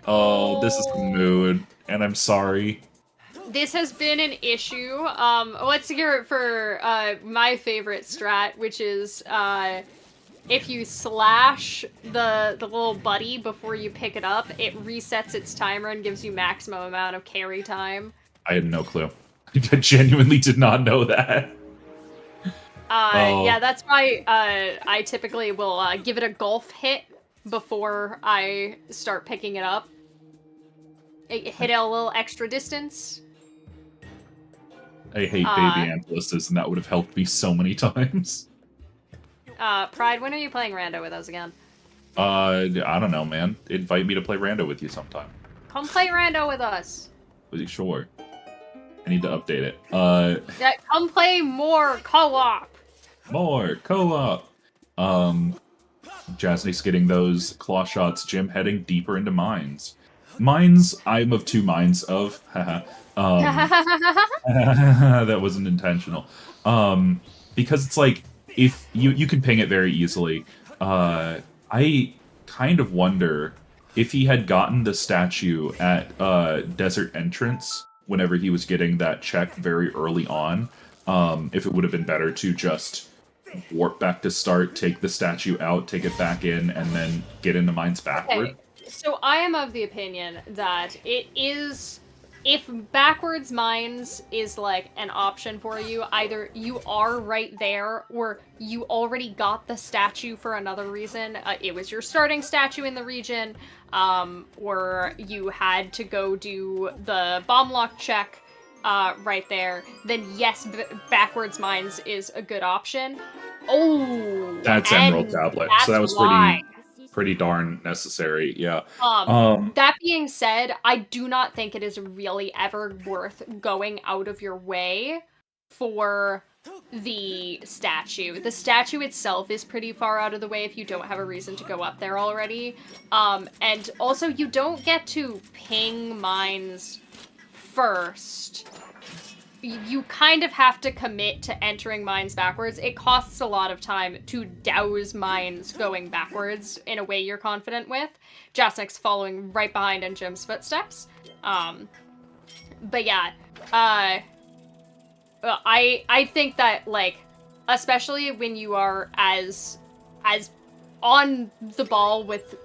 Oh, this is the mood, and I'm sorry. This has been an issue. Let's hear it for my favorite strat, which is if you slash the little buddy before you pick it up, it resets its timer and gives you maximum amount of carry time. I had no clue. I genuinely did not know that. Yeah, that's why I typically will give it a golf hit before I start picking it up. Hit it a little extra distance. I hate baby ambulances, and that would have helped me so many times. Pride, when are you playing Rando with us again? I don't know, man. Invite me to play Rando with you sometime. Come play Rando with us. Sure. I need to update it. Come play more co-op. More co-op. Jasnix getting those claw shots. Jim heading deeper into mines. Mines, I'm of two minds of. That wasn't intentional. Because it's like, if you can ping it very easily. I kind of wonder if he had gotten the statue at Desert Entrance whenever he was getting that check very early on, if it would have been better to just warp back to start, take the statue out, take it back in, and then get into mines backward. Okay. So I am of the opinion that it is, if backwards mines is like an option for you, either you are right there or you already got the statue for another reason. It was your starting statue in the region, or you had to go do the bomb lock check right there, then yes, backwards mines is a good option. Oh, that's Emerald Tablet, so that was pretty darn necessary, yeah. That being said, I do not think it is really ever worth going out of your way for the statue. The statue itself is pretty far out of the way if you don't have a reason to go up there already. And also, you don't get to ping mines first. You kind of have to commit to entering mines backwards. It costs a lot of time to douse mines going backwards in a way you're confident with. Jasnix following right behind in Jim's footsteps. But yeah, I think that, like, especially when you are as on the ball with,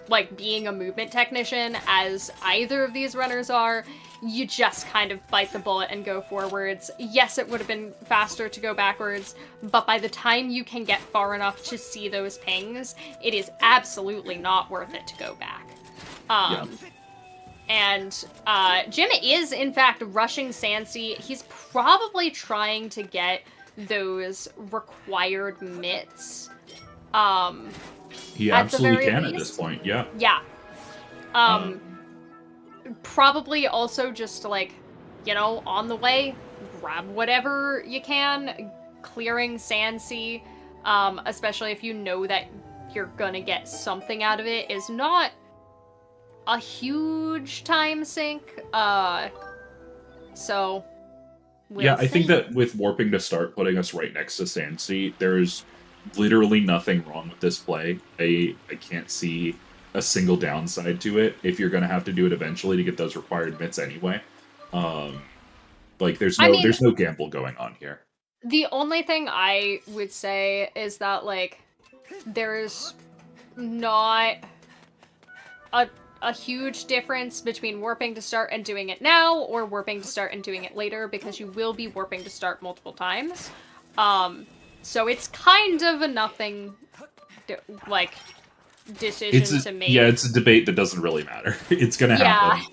like, being a movement technician as either of these runners are, you just kind of bite the bullet and go forwards. Yes, it would have been faster to go backwards, but by the time you can get far enough to see those pings, it is absolutely not worth it to go back. And Jim is, in fact, rushing Sansi. He's probably trying to get those required mitts. He absolutely can at this point, yeah. Yeah. probably also just like, you know, on the way, grab whatever you can. Clearing Sandsea, especially if you know that you're gonna get something out of it, is not a huge time sink. So we'll I think see. that with warping to start putting us right next to Sandsea, there's literally nothing wrong with this play. I can't see a single downside to it if you're going to have to do it eventually to get those required bits anyway. Like there's no gamble going on here. The only thing I would say is that like there's not a huge difference between warping to start and doing it now, or warping to start and doing it later, because you will be warping to start multiple times. So it's kind of a nothing, like, decision to make. Yeah, it's a debate that doesn't really matter. It's gonna happen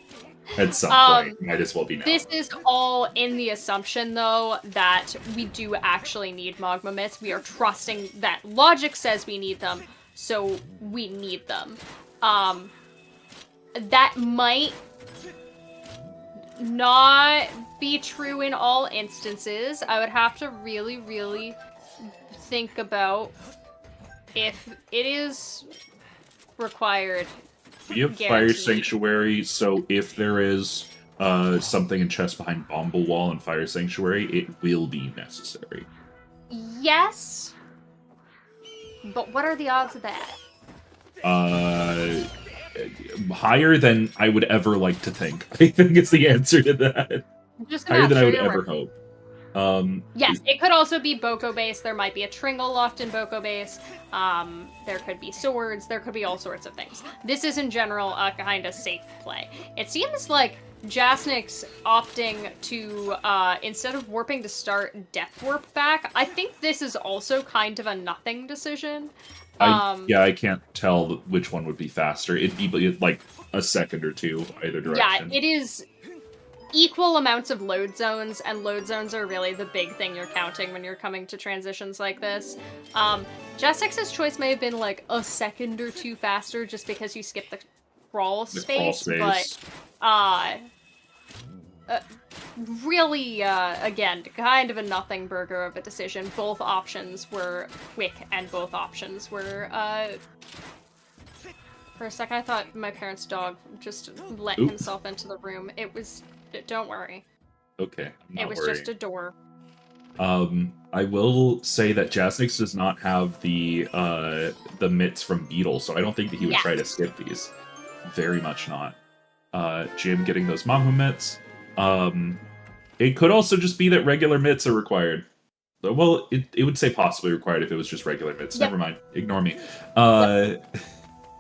at some point. Might as well be now. This is all in the assumption, though, that we do actually need magma myths. We are trusting that logic says we need them, so we need them. That might not be true in all instances. I would have to really, really think about if it is required. We have Fire Sanctuary, so if there is something in chest behind Bomble Wall and Fire Sanctuary, it will be necessary. Yes, but what are the odds of that? Higher than I would ever like to think. I think is the answer to that. Higher than I would ever hope. Yes, it could also be Boko base. There might be a Tringle loft in Boko base. There could be swords. There could be all sorts of things. This is in general a kind of safe play. It seems like Jasnix opting to, instead of warping to start, death warp back. I think this is also kind of a nothing decision. I can't tell which one would be faster. It'd be like a second or two either direction. Yeah, it is equal amounts of load zones, and load zones are really the big thing you're counting when you're coming to transitions like this. Jasnix's choice may have been like a second or two faster just because you skipped the crawl space. But really, again, kind of a nothing burger of a decision. Both options were quick, and both options were, for a second I thought my parents' dog just let himself into the room. It was, don't worry. Okay, it was worrying. Just a door. I will say that Jasnix does not have the mitts from Beetle, so I don't think that he would try to skip these. Very much not. Jim getting those Mamu mitts. It could also just be that regular mitts are required. Well, it would say possibly required if it was just regular mitts. Yep. Never mind. Ignore me.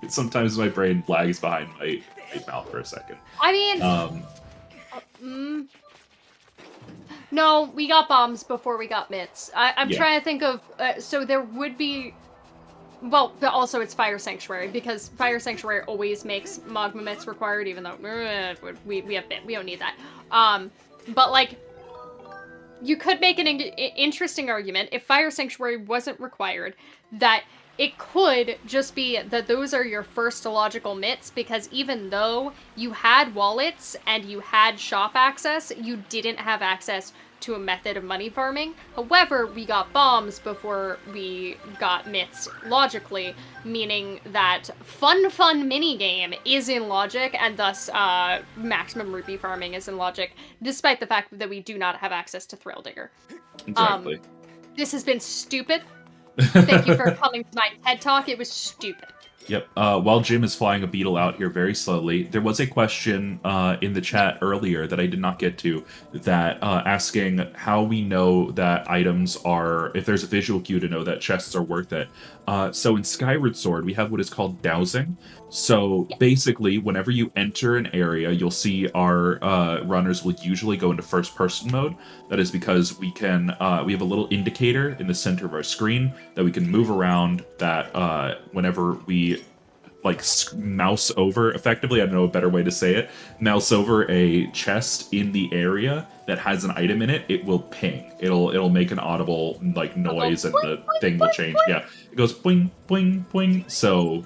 Sometimes my brain lags behind my mouth for a second. I mean... No, we got bombs before we got mitts. I'm trying to think of... so there would be... Well, also it's Fire Sanctuary, because Fire Sanctuary always makes magma mitts required, even though we don't need that. But, like, you could make an interesting argument, if Fire Sanctuary wasn't required, that it could just be that those are your first logical mitts, because even though you had wallets and you had shop access, you didn't have access to a method of money farming. However, we got bombs before we got mitts logically, meaning that fun minigame is in logic, and thus maximum rupee farming is in logic, despite the fact that we do not have access to Thrill Digger. Exactly. This has been stupid. Thank you for coming to my TED Talk. It was stupid. Yep. While Jim is flying a Beetle out here very slowly, there was a question in the chat earlier that I did not get to, that asking how we know that items are, if there's a visual cue to know that chests are worth it. So in Skyward Sword, we have what is called dowsing. So basically, whenever you enter an area, you'll see our runners will usually go into first-person mode. That is because we can we have a little indicator in the center of our screen that we can move around. That whenever we like mouse over, effectively, I don't know a better way to say it, mouse over a chest in the area that has an item in it, it will ping. It'll make an audible like noise, and the thing will change. Yeah, it goes boing boing boing. So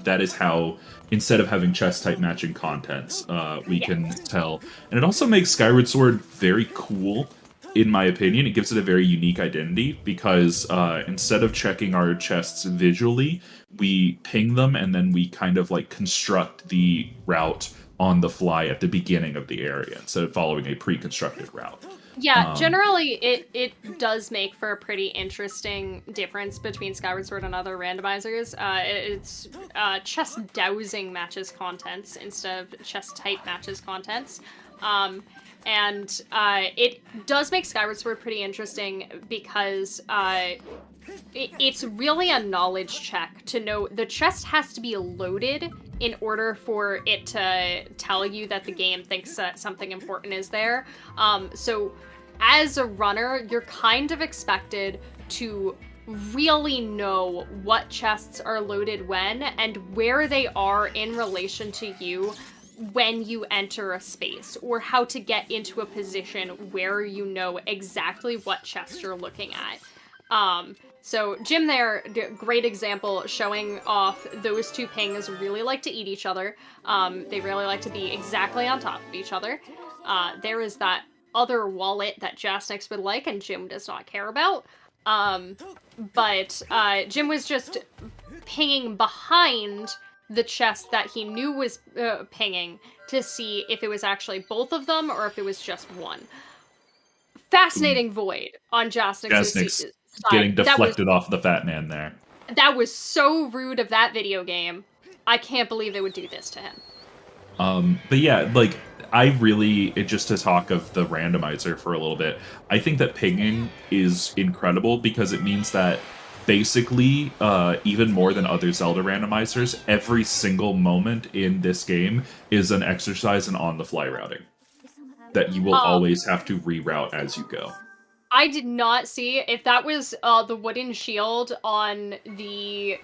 that is how instead of having chest type matching contents, we can tell. And it also makes Skyward Sword very cool, in my opinion. It gives it a very unique identity, because instead of checking our chests visually, we ping them, and then we kind of like construct the route on the fly at the beginning of the area, instead of following a pre-constructed route. Yeah, generally it does make for a pretty interesting difference between Skyward Sword and other randomizers. It's chest dowsing matches contents instead of chest type matches contents. And it does make Skyward Sword pretty interesting because it's really a knowledge check to know the chest has to be loaded in order for it to tell you that the game thinks that something important is there. So as a runner, you're kind of expected to really know what chests are loaded when and where they are in relation to you when you enter a space, or how to get into a position where you know exactly what chest you're looking at. So Jim there, great example, showing off those two pings really like to eat each other. They really like to be exactly on top of each other. There is that other wallet that Jasnix would like and Jim does not care about. But Jim was just pinging behind the chest that he knew was pinging to see if it was actually both of them or if it was just one. Fascinating void on Jasnix's side. Getting deflected off the fat man there. That was so rude of that video game. I can't believe they would do this to him. But yeah, like, I really, just to talk of the randomizer for a little bit, I think that pinging is incredible because it means that basically, even more than other Zelda randomizers, every single moment in this game is an exercise in on-the-fly routing that you will always have to reroute as you go. I did not see if that was the wooden shield on the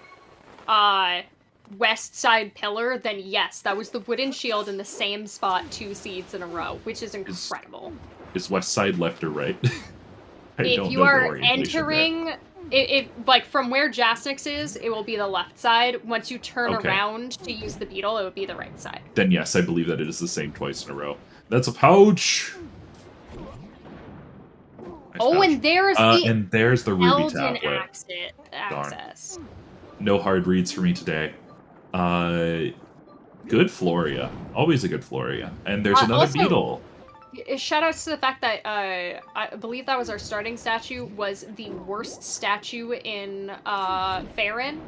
west side pillar, then yes, that was the wooden shield in the same spot 2 seeds in a row, which is incredible. Is west side left or right? If you are entering, if like from where Jasnix is, it will be the left side. Once you turn around to use the beetle, it would be the right side. Then yes, I believe that it is the same twice in a row. That's a pouch! Oh, and there's the Ruby Elden tablet. access. No hard reads for me today. Good Floria. Always a good Floria. And there's another also, beetle. Shoutouts to the fact that I believe that was our starting statue, was the worst statue in Farron.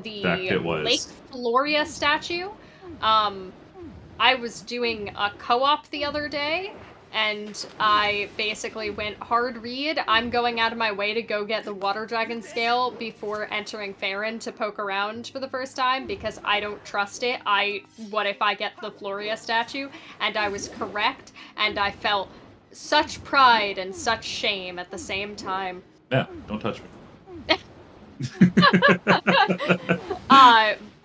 The Lake Floria statue. I was doing a co-op the other day, and I basically went hard read. I'm going out of my way to go get the water dragon scale before entering Farron to poke around for the first time because I don't trust it. What if I get the Floria statue? And I was correct, and I felt such pride and such shame at the same time. Yeah, don't touch me.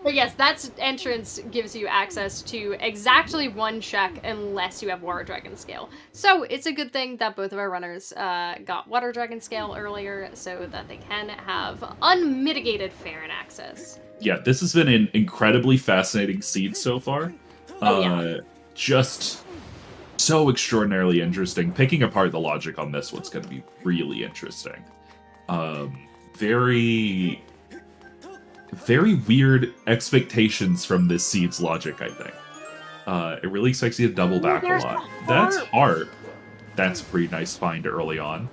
But yes, that entrance gives you access to exactly 1 check unless you have Water Dragon Scale. So it's a good thing that both of our runners got Water Dragon Scale earlier so that they can have unmitigated Farron access. Yeah, this has been an incredibly fascinating seed so far. Just so extraordinarily interesting. Picking apart the logic on this one's going to be really interesting. Very weird expectations from this seed's logic, I think. It really expects you to double back a lot. That's Harp. That's a pretty nice find early on.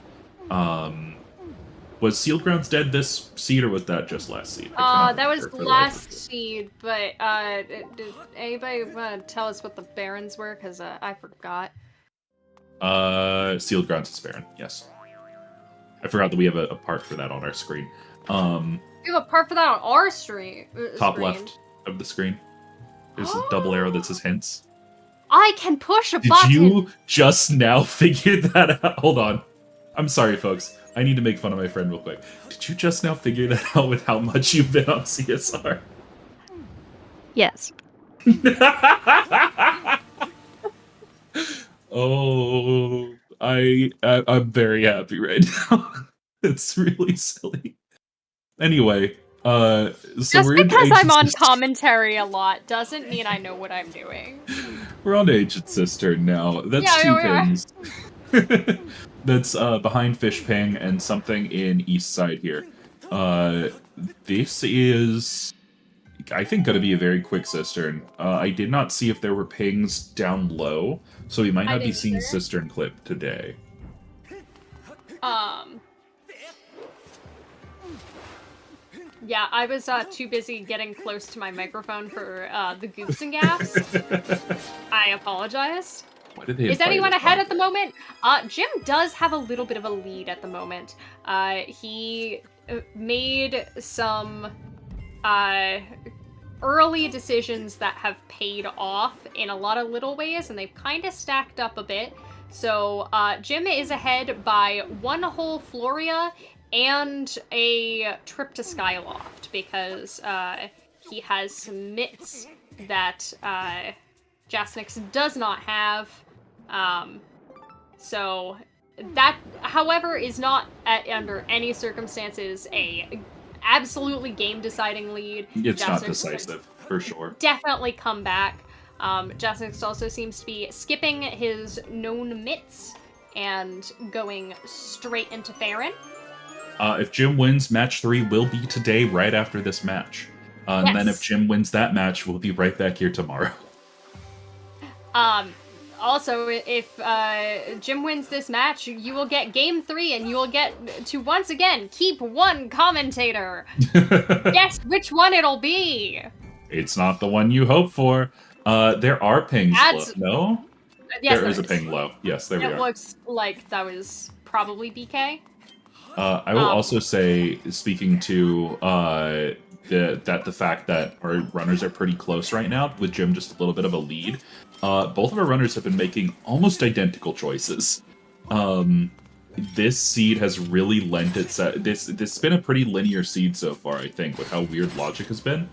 Was Sealed Grounds dead this seed, or was that just last seed? That was last seed, but did anybody want to tell us what the Barons were? Because I forgot. Sealed Grounds is Baron, yes. I forgot that we have a part for that on our screen. We have a part for that on our screen. Top left of the screen. There's a double arrow that says hints. I can push a button! Did you just now figure that out? Hold on. I'm sorry, folks. I need to make fun of my friend real quick. Did you just now figure that out with how much you've been on CSR? Yes. Oh, I'm very happy right now. It's really silly. Anyway, So Just we're into because I'm on Ancient commentary a lot doesn't mean I know what I'm doing. We're on to Ancient Cistern now. That's Yeah, two we are. things. That's behind Fish Ping and something in East Side here. This is, I think, going to be a very quick cistern. I did not see if there were pings down low, so we might I not be didn't seeing either. cistern clip today. Yeah, I was too busy getting close to my microphone for the goofs and gaffs. I apologize. Why did they Is invite anyone us ahead on? at the moment? Jim does have a little bit of a lead at the moment. He made some early decisions that have paid off in a lot of little ways, and they've kind of stacked up a bit. So Jim is ahead by one whole Floria and a trip to Skyloft, because he has some mitts that Jasnix does not have. So that, however, is not under any circumstances a absolutely game-deciding lead. It's not Jasnix decisive, for sure. definitely come back. Jasnix also seems to be skipping his known mitts and going straight into Farron. If Jim wins, match 3 will be today, right after this match. And then if Yes. Jim wins that match, we'll be right back here tomorrow. Also, if Jim wins this match, you will get Game 3, and you will get to once again keep one commentator. Guess which one it'll be. It's not the one you hope for. There are pings low. No? Yes, there is a ping low. Yes, there we It are. looks like that was probably BK. I will also say, speaking to the fact that our runners are pretty close right now, with Jim just a little bit of a lead, both of our runners have been making almost identical choices. This seed has really lent itself. This has been a pretty linear seed so far, I think, with how weird logic has been.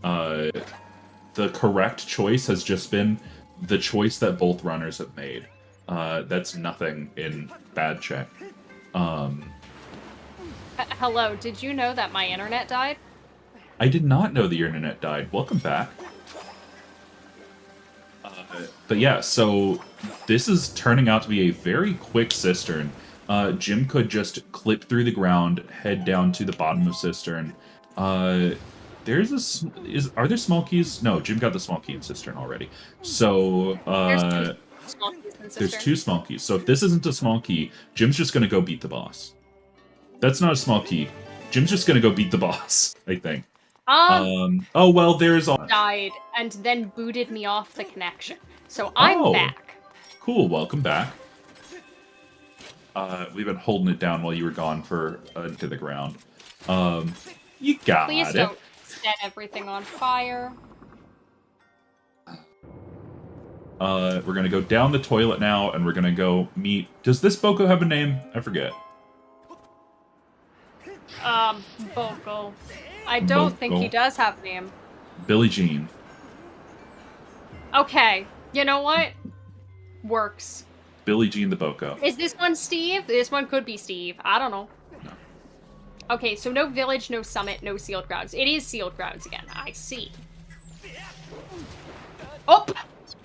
The correct choice has just been the choice that both runners have made. That's nothing in bad check. Hello, did you know that my internet died? I did not know the internet died. Welcome back. But yeah, so this is turning out to be a very quick cistern. Jim could just clip through the ground, head down to the bottom of cistern. There's a are there small keys? No, Jim got the small key in cistern already. So there's two small keys. So if this isn't a small key, Jim's just gonna go beat the boss. That's not a small key. Jim's just gonna go beat the boss, I think. Oh well, there's died and then booted me off the connection. So I'm back. Cool, welcome back. We've been holding it down while you were gone for to the ground. You got Please it. don't set everything on fire. We're gonna go down the toilet now, and we're gonna go meet. Does this Boko have a name? I forget. Boko. I don't think he does have a name. Billie Jean. Okay, you know what? Works. Billie Jean the Boko. Is this one Steve? This one could be Steve. I don't know. No. Okay, so no village, no summit, no sealed grounds. It is sealed grounds again. I see. Oh!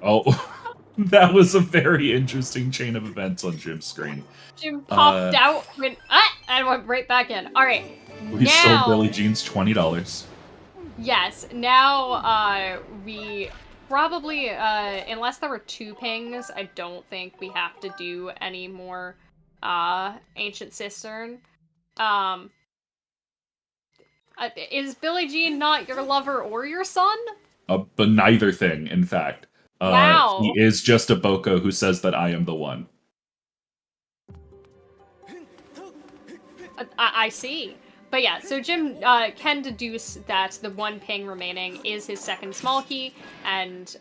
Oh, that was a very interesting chain of events on Jim's screen. Jim popped out and went right back in. All right. We sold Billie Jean's $20. Yes. Now, we probably, unless there were 2 pings, I don't think we have to do any more Ancient Cistern. Is Billie Jean not your lover or your son? But neither thing, in fact. Wow. He is just a Boko who says that I am the one. I see. But yeah, so Jim can deduce that the 1 ping remaining is his second small key, and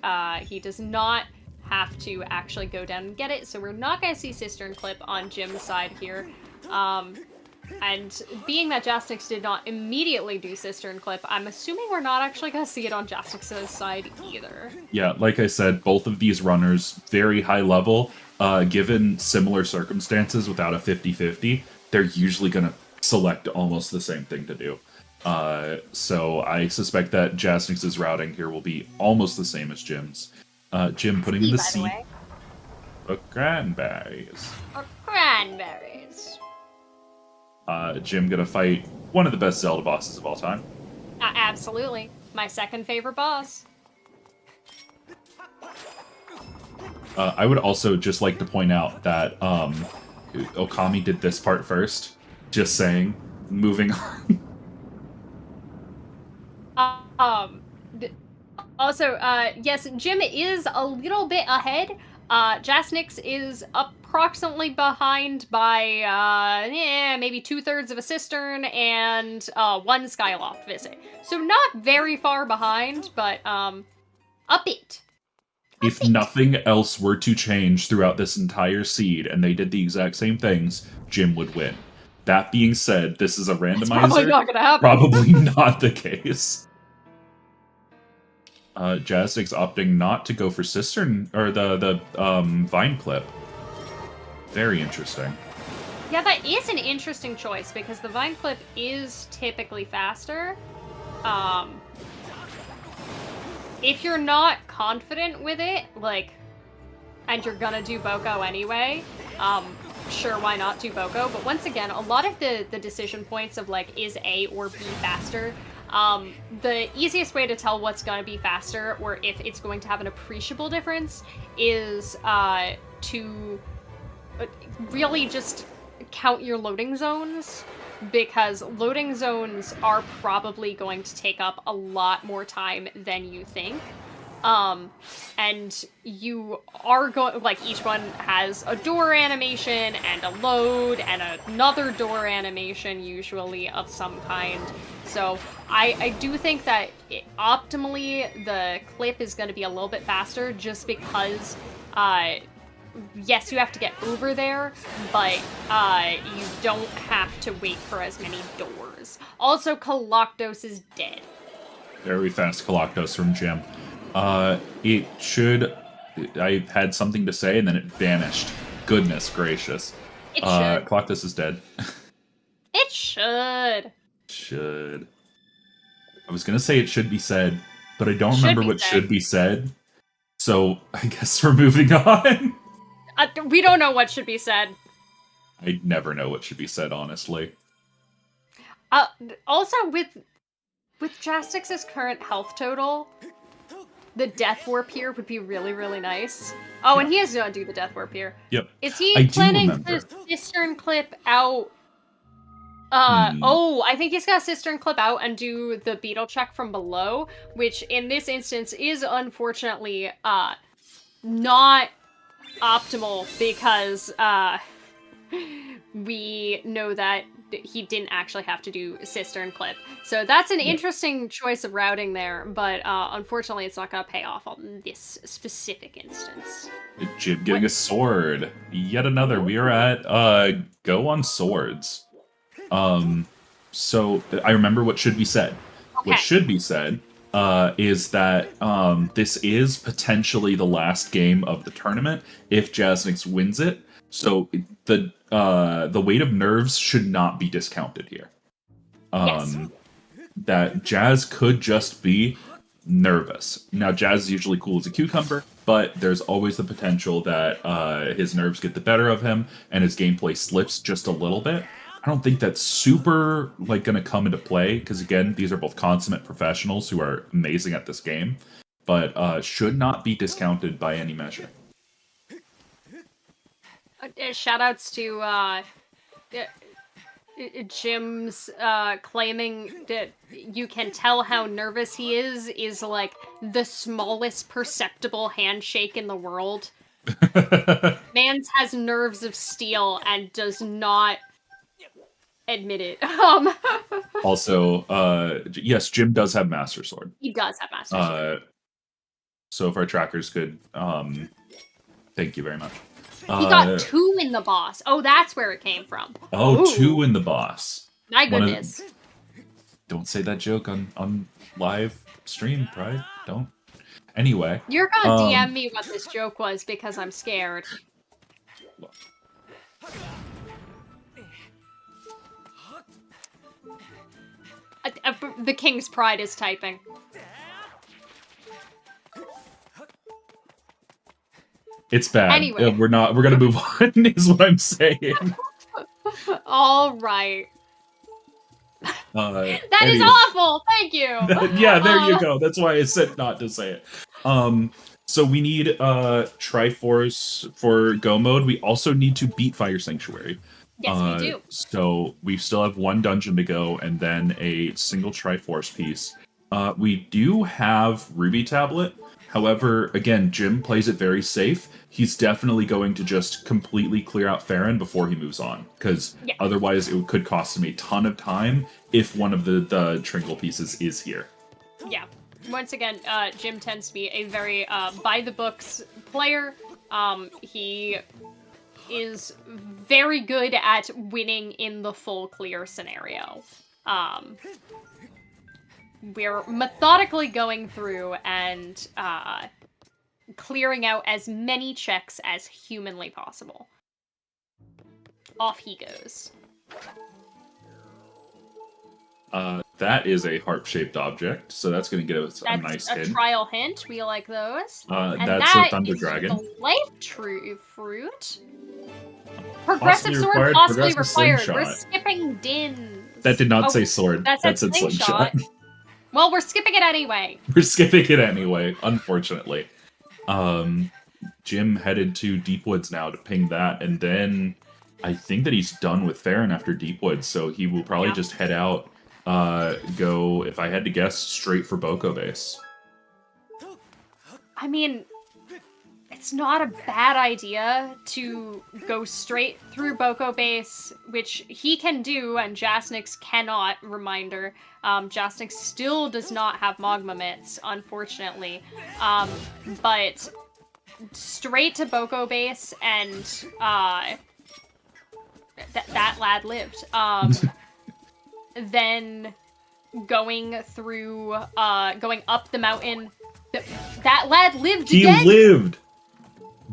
he does not have to actually go down and get it, so we're not going to see Cistern Clip on Jim's side here. And being that Jasnix did not immediately do Cistern Clip, I'm assuming we're not actually going to see it on Jasnix's side either. Yeah, like I said, both of these runners, very high level. Given similar circumstances without a 50-50, they're usually going to select almost the same thing to do. So I suspect that Jasnix's routing here will be almost the same as Jim's. Jim putting in the seat. Cranberries. Cranberries. Jim gonna fight one of the best Zelda bosses of all time. Absolutely. My second favorite boss. I would also just like to point out that Okami did this part first. Just saying. Moving on. Also, yes, Jim is a little bit ahead. Jasnix is approximately behind by, maybe 2/3 of a cistern and 1 Skyloft visit. So not very far behind, but a bit. If nothing else were to change throughout this entire seed and they did the exact same things, Jim would win. That being said, this is a randomizer. Probably not gonna happen. Probably not the case. Jasnix opting not to go for Cistern, or the Vine Clip. Very interesting. Yeah, that is an interesting choice, because the Vine Clip is typically faster. If you're not confident with it, like, and you're gonna do Boko anyway, sure, why not do Boko? But once again, a lot of the decision points of, like, is A or B faster, the easiest way to tell what's gonna be faster, or if it's going to have an appreciable difference, is to really just count your loading zones, because loading zones are probably going to take up a lot more time than you think. And you are going, like, each one has a door animation and a load and another door animation, usually of some kind. So I do think that optimally the clip is going to be a little bit faster, just because, yes, you have to get over there, but you don't have to wait for as many doors. Also, Kaloctos is dead. Very fast Kaloctos from Jim. It should... I had something to say, and then it vanished. Goodness gracious. It should. Kaloctos is dead. It should. Should. I was gonna say it should be said, but I don't remember what should be said. So, I guess we're moving on. We don't know what should be said. I never know what should be said, honestly. Also, with Jasnix's current health total, the Death Warp here would be really, really nice. Oh, and he has to do the Death Warp here. Yep. Is he planning to Cistern Clip out? Oh, I think he's got Cistern Clip out and do the Beetle check from below, which in this instance is unfortunately not optimal, because we know that he didn't actually have to do Cistern Clip. So that's an interesting choice of routing there, but unfortunately it's not going to pay off on this specific instance. Jib getting a sword. Yet another. We are at go on swords. So I remember what should be said. Okay. What should be said is that this is potentially the last game of the tournament if Jasnix wins it. So the weight of nerves should not be discounted here. Yes. That Jazz could just be nervous. Now, Jazz is usually cool as a cucumber, but there's always the potential that his nerves get the better of him and his gameplay slips just a little bit. I don't think that's super going to come into play, because again, these are both consummate professionals who are amazing at this game, but should not be discounted by any measure. Shoutouts to Jim's claiming that you can tell how nervous he is like the smallest perceptible handshake in the world. Mans has nerves of steel and does not admit it. Also, yes, Jim does have Master Sword. He does have Master Sword. So if our trackers could, thank you very much. He got 2 in the boss. Oh, that's where it came from. Oh, Ooh. 2 in the boss. My goodness. Don't say that joke on live stream, Pride. Don't. Anyway. You're gonna DM me what this joke was, because I'm scared. The King's Pride is typing. It's bad. Anyway. We're gonna move on, is what I'm saying. All right. That is anyway. awful. Thank you. Yeah, there you go. That's why I said not to say it. So we need Triforce for Go mode. We also need to beat Fire Sanctuary. Yes, we do. So we still have one dungeon to go, and then a single Triforce piece. We do have Ruby Tablet. However, again, Jim plays it very safe. He's definitely going to just completely clear out Farron before he moves on, because otherwise it could cost him a ton of time if one of the Tringle pieces is here. Yeah. Once again, Jim tends to be a very by-the-books player. He is very good at winning in the full clear scenario. We're methodically going through and clearing out as many checks as humanly possible. Off he goes. That is a harp-shaped object, so that's going to get us a nice hit. That's a trial hint. We like those. And that's a Thunder Dragon. The life true fruit. Progressive sword possibly required. We're skipping Dins. That did not say sword. That said slingshot. Well, we're skipping it anyway. We're skipping it anyway, unfortunately. Jim headed to Deepwoods now to ping that, and then I think that he's done with Farron after Deepwoods, so he will probably just head out, go, if I had to guess, straight for Boko Base. I mean, it's not a bad idea to go straight through Boko Base, which he can do, and Jasnix cannot, reminder. Jasnix still does not have Magma Mitts, unfortunately. But straight to Boko Base, and that lad lived. Then going through, going up the mountain, that lad lived again! He lived!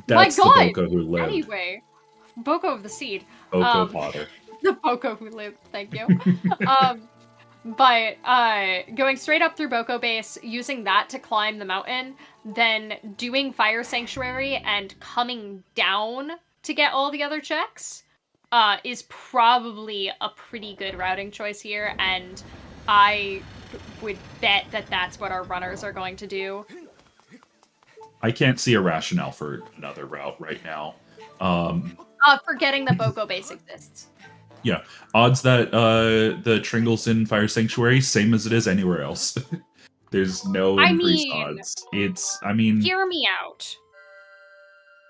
That's My God! The Boko who lived. Anyway, Boko of the Seed. Boko Potter. The Boko who lived, thank you. But going straight up through Boko Base, using that to climb the mountain, then doing Fire Sanctuary and coming down to get all the other checks, is probably a pretty good routing choice here, and I would bet that that's what our runners are going to do. I can't see a rationale for another route right now. Forgetting that Boko Base exists. Yeah. Odds that the Tringle's in Fire Sanctuary, same as it is anywhere else. There's no increased odds. Hear me out.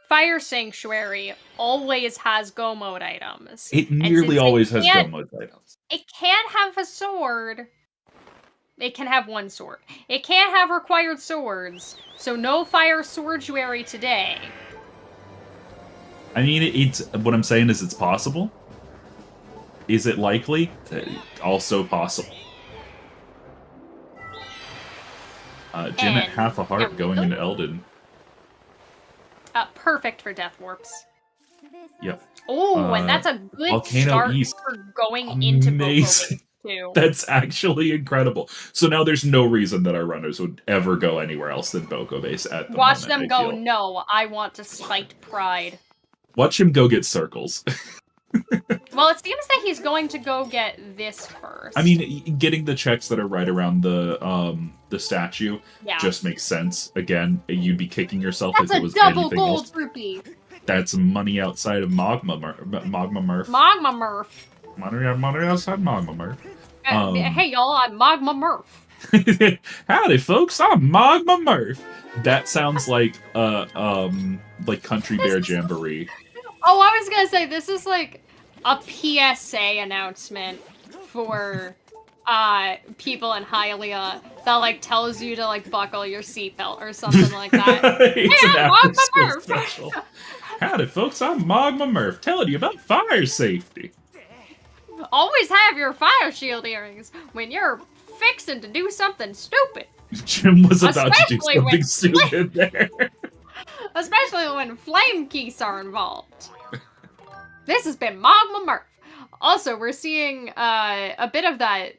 Fire Sanctuary always has Go Mode items. It nearly always has Go Mode items. It can't have a sword. It can have one sword. It can't have required swords, so no Fire Sworduary today. I mean, it's what I'm saying is it's possible. Is it likely? Also possible. Jim at half a heart going into Eldon. Perfect for Death Warps. Yep. Oh, and that's a good Volcano start East. for going into Boko Base too. That's actually incredible. So now there's no reason that our runners would ever go anywhere else than Boko Base at the moment. Watch them go, no, I want to spite Pride. Watch him go get circles. Well, it seems that he's going to go get this first. I mean, getting the checks that are right around the statue just makes sense. Again, you'd be kicking yourself if it was anything else. That's a double gold rupee. That's money outside of Magma Murph. Magma Murph. Money outside Magma Murph. Hey y'all, I'm Magma Murph. Howdy folks, I'm Magma Murph. That sounds like Country Bear Jamboree. Oh, I was gonna say, this is like a PSA announcement for people in Hylia that like tells you to like buckle your seatbelt or something like that. It's hey, I'm Magma Murph. Special. Howdy folks, I'm Magma Murph, telling you about fire safety. Always have your fire shield earrings when you're fixing to do something stupid. Jim was about to do something stupid there. Especially when flame keys are involved. This has been Magma Murph. Also, we're seeing a bit of that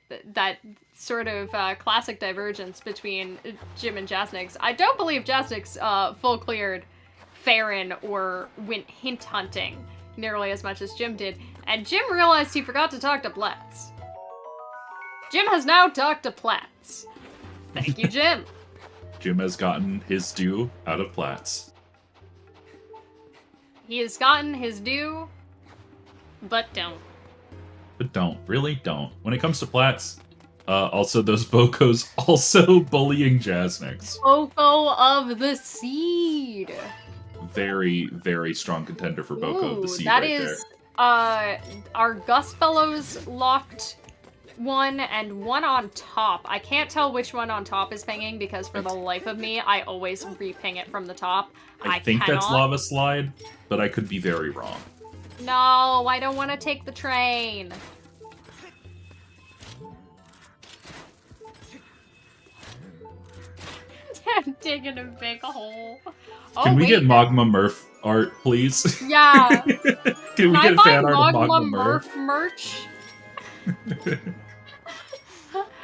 sort of classic divergence between Jim and Jasnix. I don't believe Jasnix full cleared Farron or went hint hunting nearly as much as Jim did, and Jim realized he forgot to talk to Platts. Jim has now talked to Platts. Thank you, Jim. Jim has gotten his due out of Platts. He has gotten his due, but don't. But don't. Really don't. When it comes to Platts, also those Bokos also bullying Jasnix. Boko of the Seed. Very, very strong contender for Boko of the Seed that right is, there. our Gus Bellows locked one and one on top. I can't tell which one on top is pinging because for the life of me, I always re-ping it from the top. I think that's Lava Slide, but I could be very wrong. No, I don't want to take the train. I'm digging a big hole. Oh, Can we get Magma Murph art, please? Yeah. Can we get fan art of Magma Murph merch?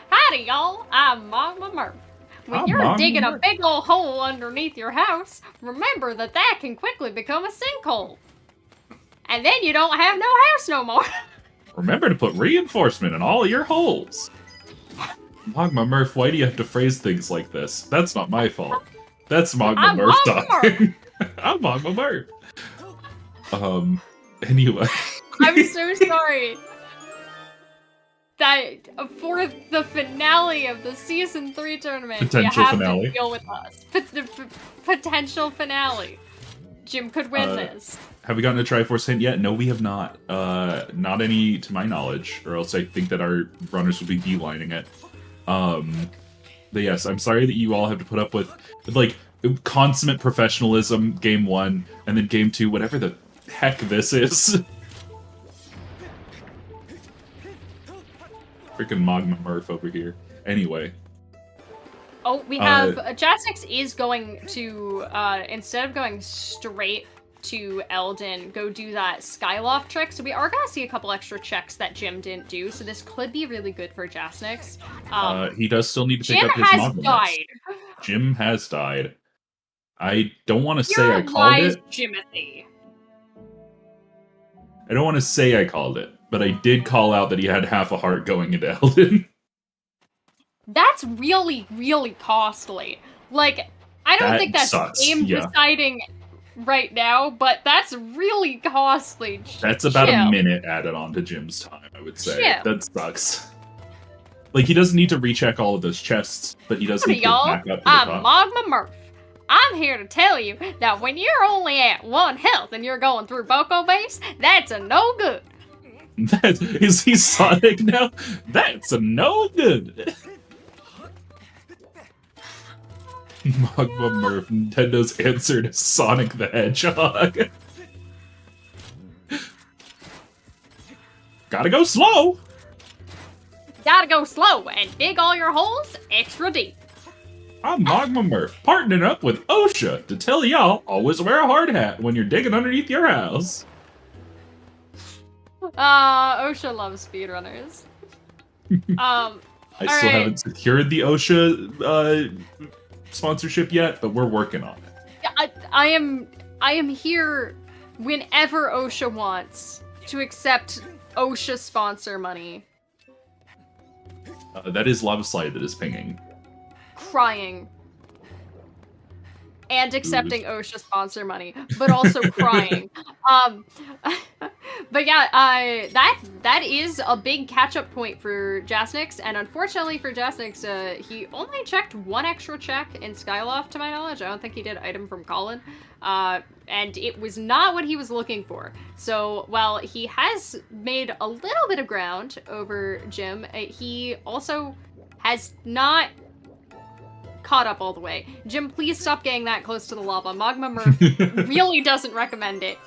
Howdy, y'all. I'm Magma Murph. When you're digging a big old hole underneath your house, remember that can quickly become a sinkhole. And then you don't have no house no more. Remember to put reinforcement in all your holes. Magma Murph, why do you have to phrase things like this? That's not my fault. That's Magma Murph talking. I'm Magma Murph. Anyway. I'm so sorry. That for the finale of the Season 3 tournament, Potential you have finale. to deal with us. The potential finale. Jim could win this. Have we gotten a Triforce hint yet? No, we have not. Not any to my knowledge, or else I think that our runners would be beelining it. But yes, I'm sorry that you all have to put up with, like, consummate professionalism, game 1, and then game 2, whatever the heck this is. Freaking Magma Murph over here. Anyway. Oh, we have... Jasnix is going to, instead of going straight to Eldin, go do that Skyloft trick. So we are going to see a couple extra checks that Jim didn't do. So this could be really good for Jasnix. He does still need to pick up his Magma Murph. Jim has died. I don't want to say I called it. Jimothy. I don't want to say I called it, but I did call out that he had half a heart going into Eldin. That's really, really costly. Like, I don't think that's game deciding right now, but that's really costly. That's about a minute added on to Jim's time, I would say. That sucks. Like, he doesn't need to recheck all of those chests, but he does need to back up to the top. I'm Magma Murph. I'm here to tell you that when you're only at 1 health and you're going through Boko base, that's a no good. Is he Sonic now? That's a no good. Magma Murph, Nintendo's answer to Sonic the Hedgehog. Gotta go slow! Gotta go slow and dig all your holes extra deep. I'm Magma Murph, partnering up with OSHA to tell y'all always wear a hard hat when you're digging underneath your house. OSHA loves speedrunners. I still haven't secured the OSHA sponsorship yet, but we're working on it. Yeah, I am here whenever OSHA wants to accept OSHA sponsor money. That is Lava Slide that is pinging. Crying. And accepting OSHA sponsor money, but also crying. But yeah, that is a big catch-up point for Jasnix, and unfortunately for Jasnix, he only checked 1 extra check in Skyloft, to my knowledge. I don't think he did item from Colin, and it was not what he was looking for. So while he has made a little bit of ground over Jim, he also has not caught up all the way. Jim, please stop getting that close to the lava. Magma Murph really doesn't recommend it.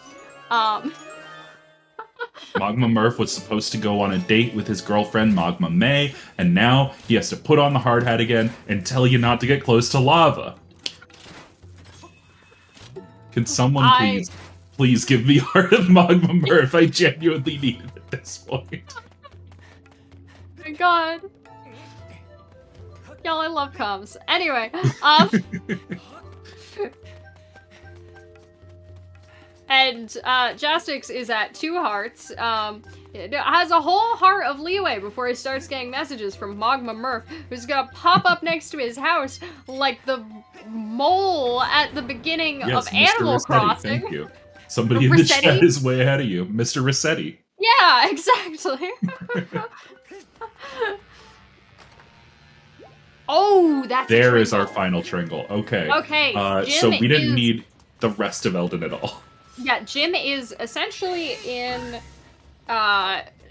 Magma Murph was supposed to go on a date with his girlfriend, Magma May, and now he has to put on the hard hat again and tell you not to get close to lava. Can someone please give me Heart of Magma Murph? I genuinely need it at this point. Oh my god. Y'all, I love comms. Anyway, and Jasnix is at 2 hearts. It has a whole heart of leeway before he starts getting messages from Magma Murph, who's gonna pop up next to his house like the mole at the beginning of Mr. Animal Rossetti, Crossing. thank you. Somebody in the chat is way ahead of you. Mr. Rossetti. Yeah, exactly. Oh, that's there is our final Tringle. Okay. Okay. So we didn't need the rest of Elden at all. Yeah, Jim is essentially in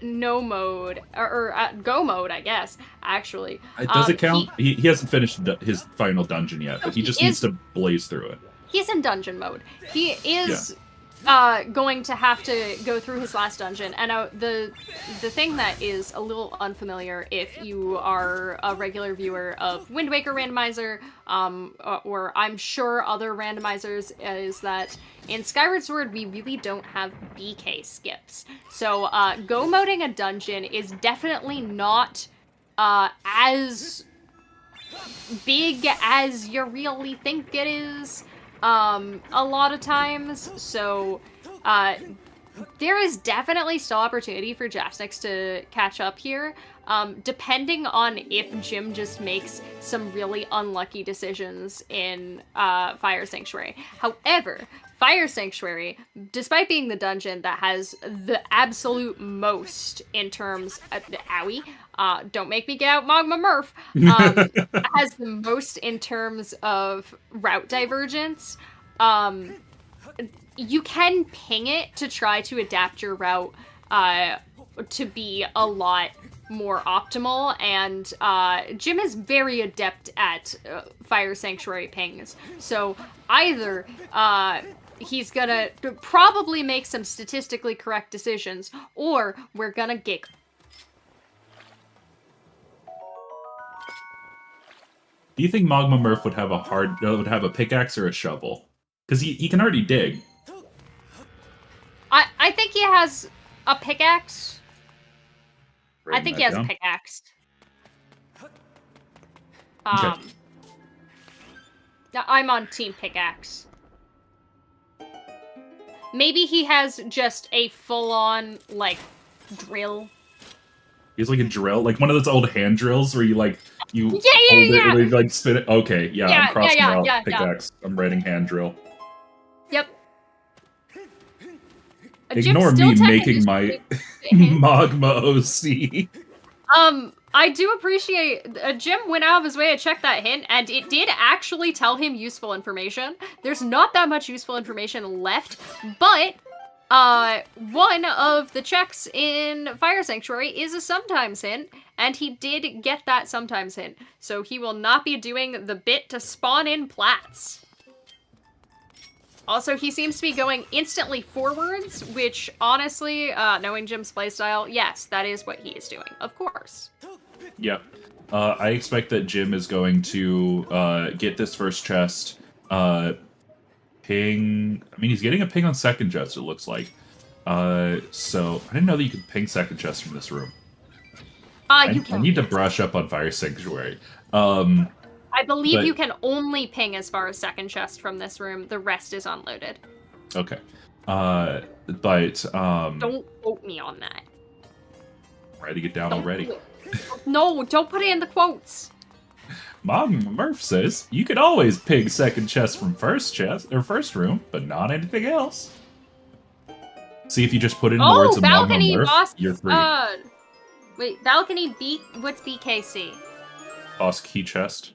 no mode or go mode, I guess. Actually, does it count? He hasn't finished his final dungeon yet, but he just needs to blaze through it. He's in dungeon mode. He is going to have to go through his last dungeon. And the thing that is a little unfamiliar if you are a regular viewer of Wind Waker Randomizer, or I'm sure other randomizers, is that in Skyward Sword we really don't have BK skips. So go moding a dungeon is definitely not as big as you really think it is. A lot of times, so there is definitely still opportunity for Jasnix to catch up here, depending on if Jim just makes some really unlucky decisions in Fire Sanctuary. However, Fire Sanctuary, despite being the dungeon that has the absolute most in terms of owie, don't make me get out Magma Murph, has the most in terms of route divergence. You can ping it to try to adapt your route to be a lot more optimal, and Jim is very adept at Fire Sanctuary pings. So either he's gonna probably make some statistically correct decisions, or we're gonna gig. Do you think Magma Murph would have a pickaxe or a shovel? Because he can already dig. I think he has a pickaxe. I think he has down. a pickaxe. Okay. I'm on team pickaxe. Maybe he has just a full-on, like, drill. He's like a drill, like one of those old hand drills where you hold it and you like spin it. Okay, I'm crossing out pickaxe. I'm writing hand drill. Yep. Ignore me making my Magma OC. I do appreciate Jim went out of his way to check that hint, and it did actually tell him useful information. There's not that much useful information left, but one of the checks in Fire Sanctuary is a sometimes hint, and he did get that sometimes hint, so he will not be doing the bit to spawn in plats. Also, he seems to be going instantly forwards, which, honestly, knowing Jim's playstyle, yes, that is what he is doing, of course. Yep. I expect that Jim is going to get this first chest, ping... I mean, he's getting a ping on second chest, it looks like. So, I didn't know that you could ping second chest from this room. I need to brush up on Fire Sanctuary. I believe you can only ping as far as second chest from this room. The rest is unloaded. Okay. Don't quote me on that. Writing it down already. No, don't put it in the quotes. Mom Murph says you could always ping second chest from first room, but not anything else. See if you just put in words of Mom Murph, you're free. Wait, balcony B. What's BKC? Boss key chest.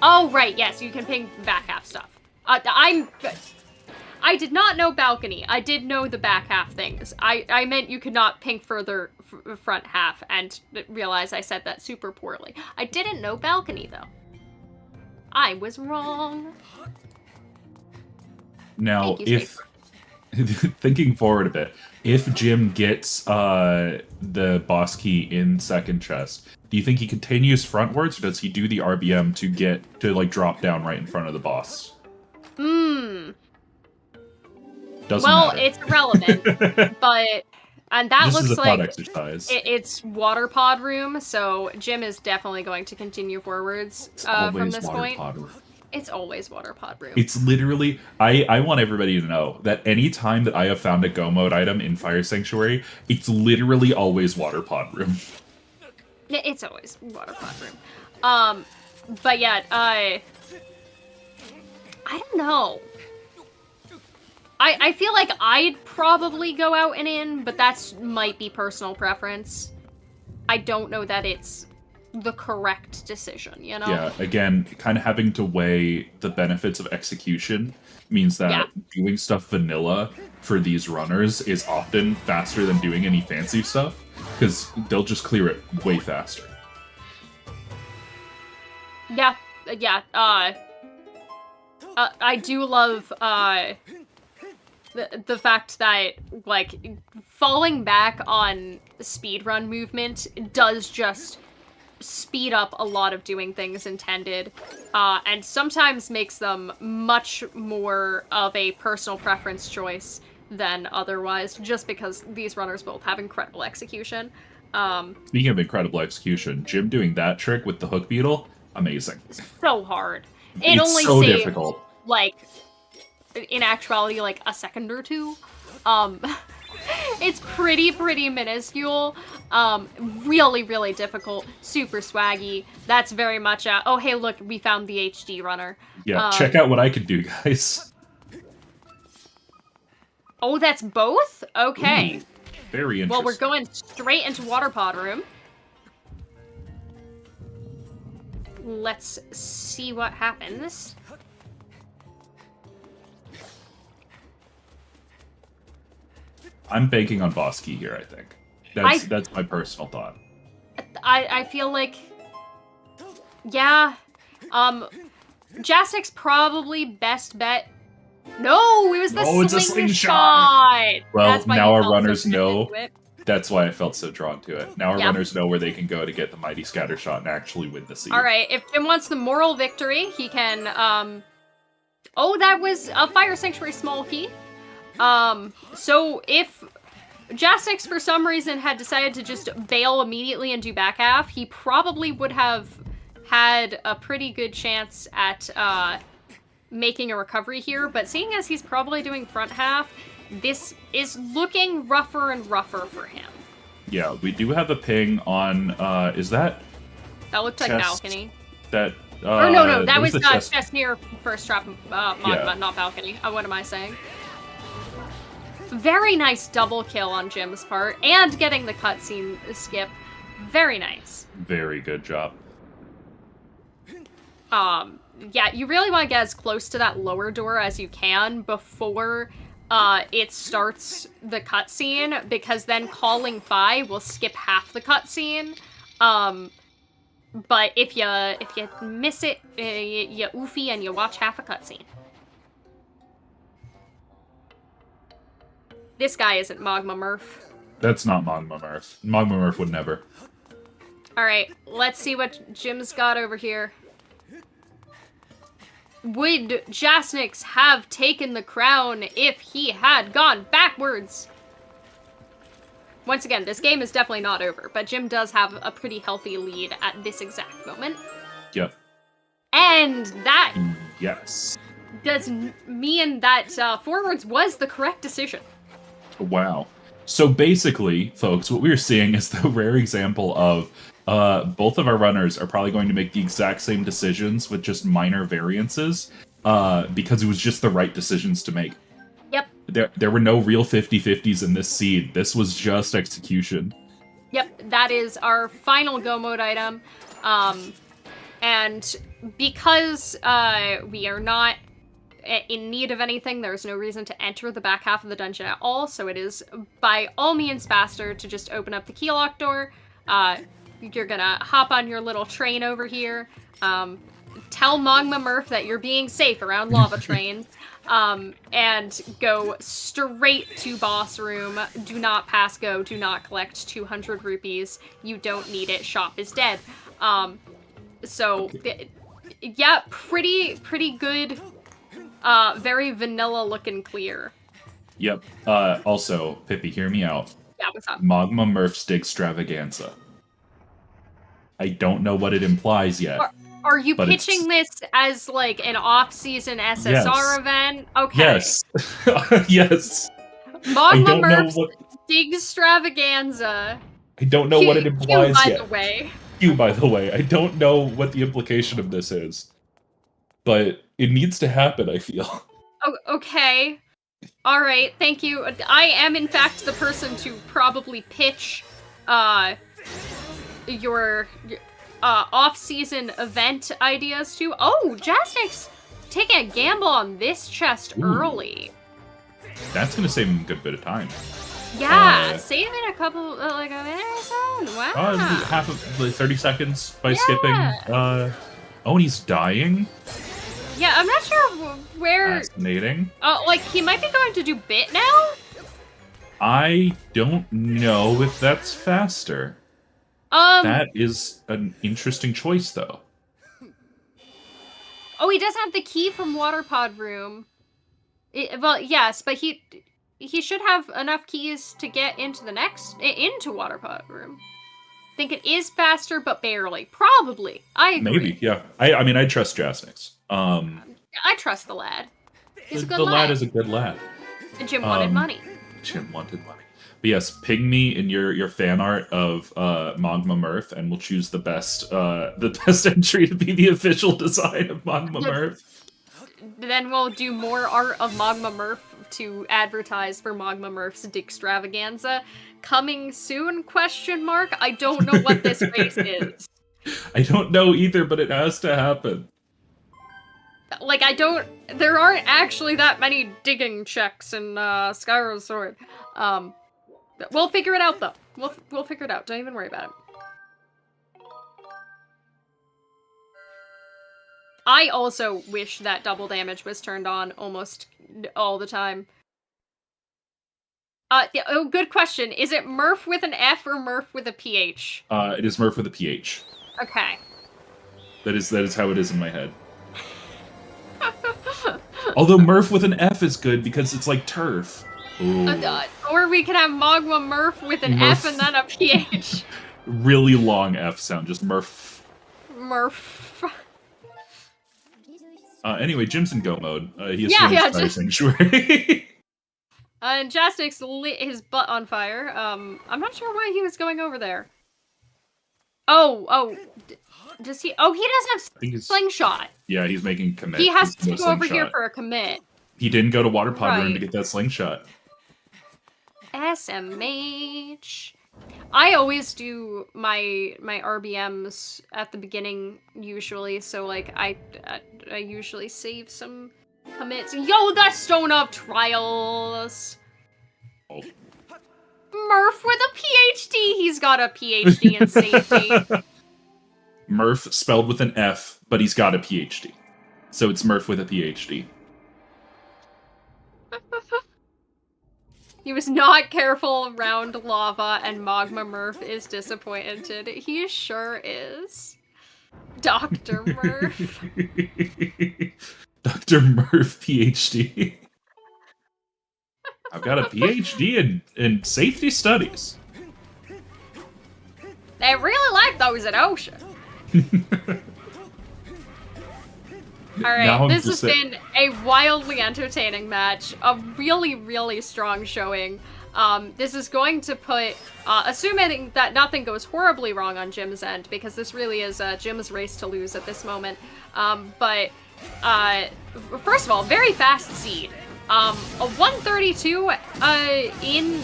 Oh, right, yes, you can ping back half stuff. I did not know balcony. I did know the back half things. I meant you could not ping further front half, and realize I said that super poorly. I didn't know balcony, though. I was wrong. Now, if... thinking forward a bit, if Jim gets the boss key in second chest, do you think he continues frontwards, or does he do the RBM to drop down right in front of the boss? Doesn't matter. It's irrelevant, but And that this looks is a pod like exercise. it's water pod room, so Jim is definitely going to continue forwards from this point. Water pod room. It's always water pod room. It's literally, I want everybody to know that any time that I have found a go mode item in Fire Sanctuary, it's literally always water pod room. It's always water pod room. But yeah, I don't know. I feel like I'd probably go out and in, but that's might be personal preference. I don't know that it's the correct decision, you know? Yeah, again, kind of having to weigh the benefits of execution means that doing stuff vanilla for these runners is often faster than doing any fancy stuff, because they'll just clear it way faster. Yeah, I do love, the fact that, like, falling back on speedrun movement does just speed up a lot of doing things intended, and sometimes makes them much more of a personal preference choice than otherwise, just because these runners both have incredible execution. Speaking of incredible execution, Jim doing that trick with the hook beetle, amazing. So hard. It's only so saved, difficult. like, in actuality, like, a second or two. It's pretty minuscule. Really, really difficult. Super swaggy. That's very much a, oh, hey, look, we found the HD runner. Yeah, check out what I can do, guys. Oh, that's both? Okay. Ooh, very interesting. Well, we're going straight into water pod room. Let's see what happens. I'm banking on boss key here, I think. That's my personal thought. I feel like, yeah, Jasnix probably best bet. No, it was the it's a slingshot. Well, now our runners know. That's why I felt so drawn to it. Now our runners know where they can go to get the mighty scatter shot and actually win the seed. All right, if Jim wants the moral victory, he can. Oh, that was a Fire Sanctuary small key. So if Jasnix for some reason had decided to just bail immediately and do back half, he probably would have had a pretty good chance at making a recovery here, but seeing as he's probably doing front half, this is looking rougher and rougher for him. Yeah, we do have a ping on, is that? That looked like balcony. That, or no, that was chest near first trap, Magma, not balcony. What am I saying? Very nice double kill on Jim's part, and getting the cutscene skip. Very nice. Very good job. Yeah, you really want to get as close to that lower door as you can before it starts the cutscene, because then calling Phi will skip half the cutscene. But if you miss it, you oofy and you watch half a cutscene. This guy isn't Magma Murph. That's not Magma Murph. Magma Murph would never. Alright, let's see what Jim's got over here. Would Jasnix have taken the crown if he had gone backwards? Once again, this game is definitely not over, but Jim does have a pretty healthy lead at this exact moment. Yep. And that does mean that forwards was the correct decision. Wow. So basically, folks, what we're seeing is the rare example of both of our runners are probably going to make the exact same decisions with just minor variances because it was just the right decisions to make. Yep. There were no real 50-50s in this seed. This was just execution. Yep, that is our final go mode item. And because we are not in need of anything, there's no reason to enter the back half of the dungeon at all, so it is by all means faster to just open up the key lock door. You're gonna hop on your little train over here, tell Magma Murph that you're being safe around lava trains, and go straight to boss room. Do not pass go, do not collect 200 rupees. You don't need it, shop is dead. So, yeah, pretty good. Very vanilla looking clear. Yep. Also, Pippi, hear me out. Yeah, what's up? Magma Murph's Digstravaganza. I don't know what it implies yet. Are you but pitching this as like an off-season SSR Yes. event? Okay. Yes. Yes. Magma Murph's Digstravaganza. I don't know what it implies by yet. the way. By the way. I don't know what the implication of this is. But it needs to happen, I feel. Oh, okay. Alright, thank you. I am, in fact, the person to probably pitch, your off-season event ideas to. Oh, Jasnix taking a gamble on this chest early. That's gonna save him a good bit of time. Yeah, saving a couple, like a minute or so? Wow. Half of like 30 seconds by skipping. Oh, and he's dying? Yeah, I'm not sure where... Fascinating. Like, he might be going to do bit now? I don't know if that's faster. That is an interesting choice, though. Oh, he does have the key from Water Pod Room. Well, yes, but he should have enough keys to get into the into Water Pod Room. I think it is faster, but barely. Probably. I agree. Maybe, yeah. I mean, I trust Jasnix. I trust the lad. He's a good lad. The lad is a good lad. And Jim wanted money. Jim wanted money. But yes, ping me in your fan art of Magma Murph, and we'll choose the best entry to be the official design of Magma Murph. Then we'll do more art of Magma Murph to advertise for Magma Murph's Digstravaganza. Coming soon, question mark? I don't know what this race is. I don't know either, but it has to happen. Like, there aren't actually that many digging checks in Skyward Sword. We'll figure it out, though. We'll figure it out. Don't even worry about it. I also wish that double damage was turned on almost all the time. Oh, good question. Is it Murph with an F or Murph with a PH? It is Murph with a PH. Okay. That is how it is in my head. Although Murph with an F is good because it's like turf. Or we could have Magma Murph with an F and then a PH. Really long F sound, just Murph. Murph. Anyway, Jim's in go mode. He has just sanctuary. And Jasnix lit his butt on fire. I'm not sure why he was going over there. Oh, does he? Oh, he does have slingshot. Yeah, he's making commit. He has to go over here for a commit. He didn't go to Water Pod Room to get that slingshot. SMH. I always do my RBMs at the beginning usually, so like I usually save some commits. Yo, that Stone of Trials. Oh. Murph with a PhD. He's got a PhD in safety. Murph spelled with an F, but he's got a PhD. So it's Murph with a PhD. He was not careful around lava, and Magma Murph is disappointed. He sure is. Dr. Murph. Dr. Murph, PhD. I've got a PhD in safety studies. They really like those at OSHA. Alright, this has been a wildly entertaining match. A really, really strong showing. This is going to put, assuming that nothing goes horribly wrong on Jim's end, because this really is Jim's race to lose at this moment. But first of all, very fast seed. A 132 in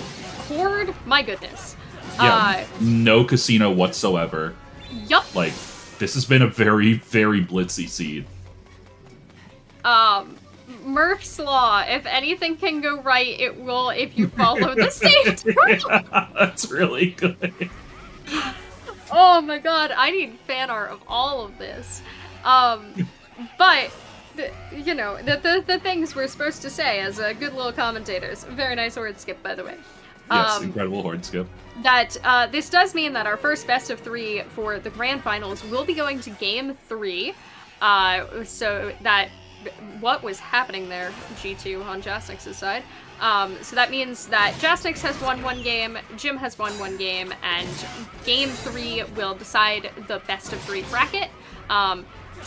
Horde, my goodness. Yeah, no casino whatsoever. Yup. Like, this has been a very, very blitzy seed. Murph's Law. If anything can go right, it will if you follow the same rule. Yeah, that's really good. Oh my god, I need fan art of all of this. But, you know, the things we're supposed to say as good little commentators. Very nice horde skip, by the way. Yes, incredible horde skip. That this does mean that our first best of 3 for the grand finals will be going to game 3. So that what was happening there, G2 on Jasnix's side. So that means that Jasnix has won one game, Jim has won one game, and game 3 will decide the best of 3 bracket.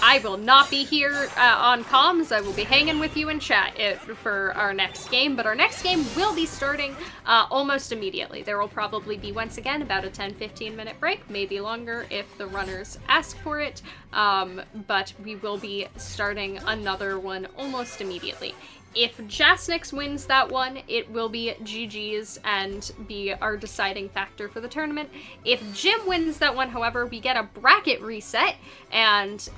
I will not be here on comms. I will be hanging with you in chat for our next game, but our next game will be starting almost immediately. There will probably be, once again, about a 10-15 minute break, maybe longer if the runners ask for it, but we will be starting another one almost immediately. If Jasnix wins that one, it will be GG's and be our deciding factor for the tournament. If Jim wins that one, however, we get a bracket reset, and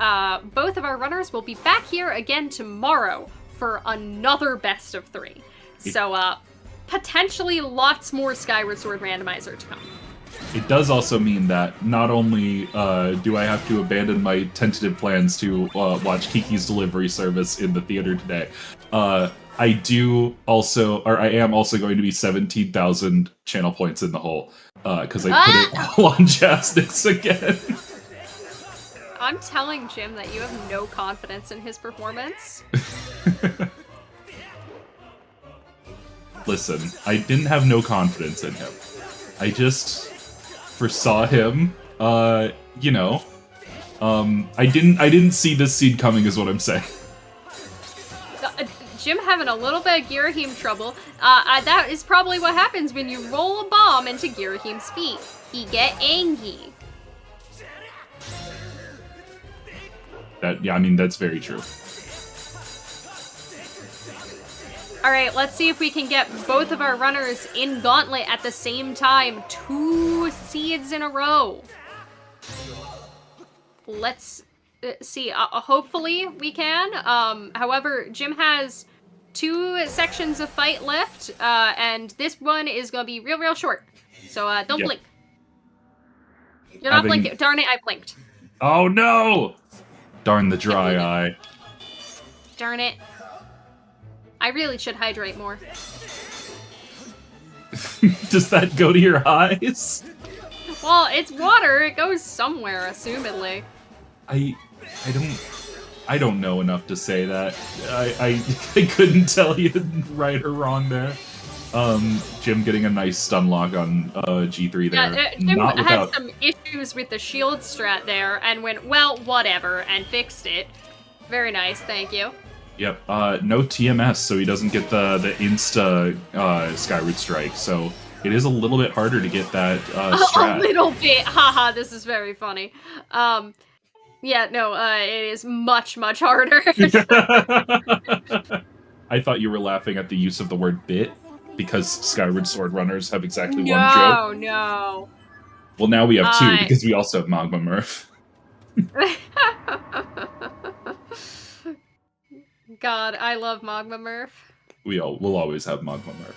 both of our runners will be back here again tomorrow for another best of 3. So, potentially lots more Skyward Sword Randomizer to come. It does also mean that not only do I have to abandon my tentative plans to watch Kiki's Delivery Service in the theater today, I am also going to be 17,000 channel points in the hole because I put it all on Jasnix again. I'm telling Jim that you have no confidence in his performance. Listen, I didn't have no confidence in him. I just foresaw him, I didn't see this seed coming is what I'm saying. Jim having a little bit of Girahim trouble. That is probably what happens when you roll a bomb into Girahim's feet. He get angry. That's very true. Alright, let's see if we can get both of our runners in Gauntlet at the same time. 2 seeds in a row. Let's see. Hopefully we can. However, Jim has 2 sections of fight left, and this one is going to be real short. So don't blink. You're not blinking. Darn it, I blinked. Oh no! Darn the dry eye. Darn it. I really should hydrate more. Does that go to your eyes? Well, it's water. It goes somewhere, assumedly. I don't know enough to say that. I couldn't tell you right or wrong there. Jim getting a nice stun lock on G3 there. Yeah, Jim had some issues with the shield strat there and went, well, whatever, and fixed it. Very nice, thank you. Yep, no TMS, so he doesn't get the insta Skyward Strike, so it is a little bit harder to get that strat. A little bit, haha, this is very funny. Yeah, no, it is much harder. I thought you were laughing at the use of the word bit, because Skyward Sword runners have exactly one joke. No. Well, now we have 2, because we also have Magma Murph. God, I love Magma Murph. We'll always have Magma Murph.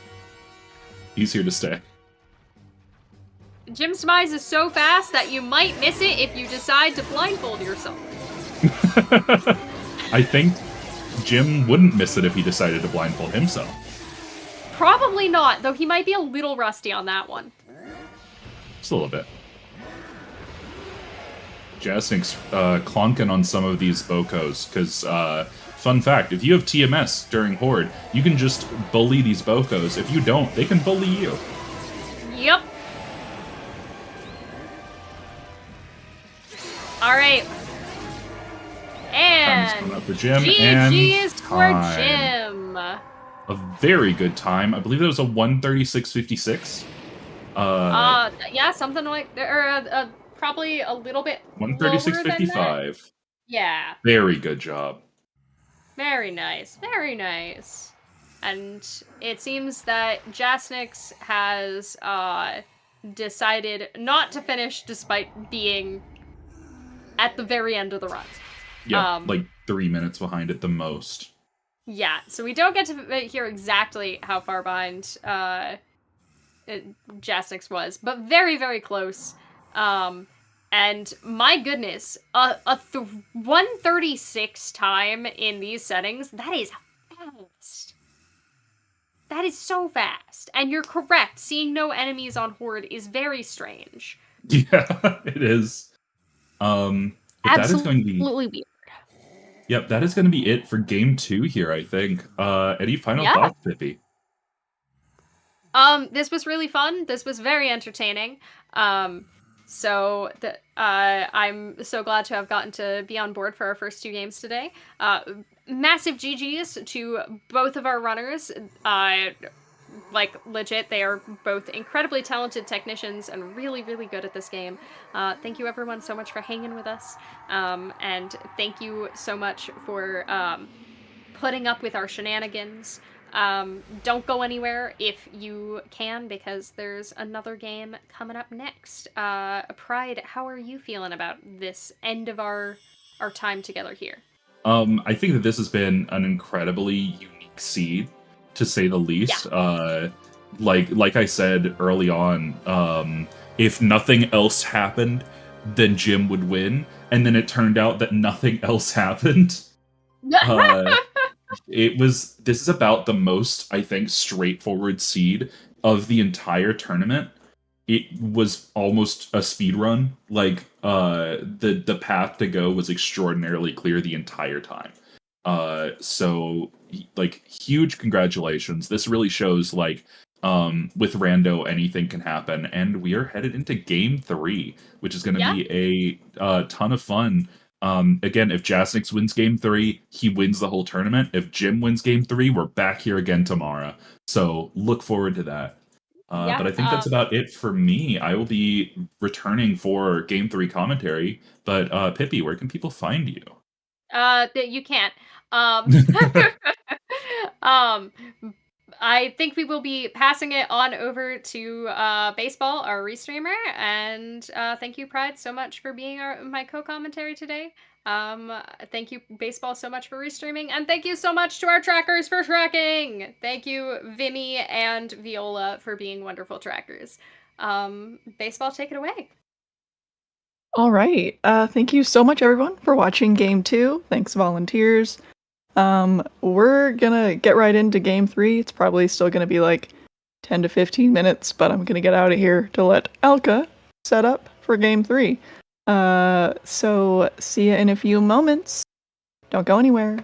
He's here to stay. Jim's demise is so fast that you might miss it if you decide to blindfold yourself. I think Jim wouldn't miss it if he decided to blindfold himself. Probably not, though he might be a little rusty on that one. Just a little bit. Jasnix clonking on some of these Bokos, because, fun fact, if you have TMS during Horde, you can just bully these Bokos. If you don't, they can bully you. Yep. Alright. And up for Jim, GG's for Jim. A very good time. I believe it was a 1:36.56. Yeah, something like, or probably a little bit 1:36.55. Yeah. Very good job. Very nice. Very nice. And it seems that Jasnix has decided not to finish despite being at the very end of the run. Yeah, like 3 minutes behind at the most. Yeah, so we don't get to hear exactly how far behind Jasnix was, but very close. And my goodness, a 1:36 time in these settings, that is fast. That is so fast. And you're correct, seeing no enemies on Horde is very strange. Yeah, it is. But Absolutely that is going to be weird. Yep, that is going to be it for game 2 here, I think. Any final thoughts, Pippi? This was really fun. This was very entertaining. I'm so glad to have gotten to be on board for our first 2 games today. Massive GGs to both of our runners. Like, legit, they are both incredibly talented technicians and really, really good at this game. Thank you, everyone, so much for hanging with us. And thank you so much for putting up with our shenanigans. Don't go anywhere if you can, because there's another game coming up next. Pride, how are you feeling about this end of our time together here? I think that this has been an incredibly unique seed, to say the least. Yeah. Like I said early on, if nothing else happened, then Jim would win, and then it turned out that nothing else happened. This is about the most, I think, straightforward seed of the entire tournament. It was almost a speed run. Like, the path to go was extraordinarily clear the entire time. So, like, huge congratulations. This really shows, like, with Rando, anything can happen, and we are headed into game 3, which is going to be a ton of fun. Again, if Jasnix wins game 3, he wins the whole tournament. If Jim wins game 3, we're back here again tomorrow. So look forward to that. But I think that's about it for me. I will be returning for game 3 commentary. But Pippi, where can people find you? You can't. I think we will be passing it on over to Baseball, our restreamer, and thank you, Pride, so much for being my co-commentary today. Thank you, Baseball, so much for restreaming, and thank you so much to our trackers for tracking. Thank you, Vimy and Viola, for being wonderful trackers. Baseball, take it away. All right. Thank you so much, everyone, for watching Game 2. Thanks, volunteers. We're gonna get right into Game 3. It's probably still gonna be like 10 to 15 minutes, but I'm gonna get out of here to let Elka set up for Game 3. So see you in a few moments. Don't go anywhere.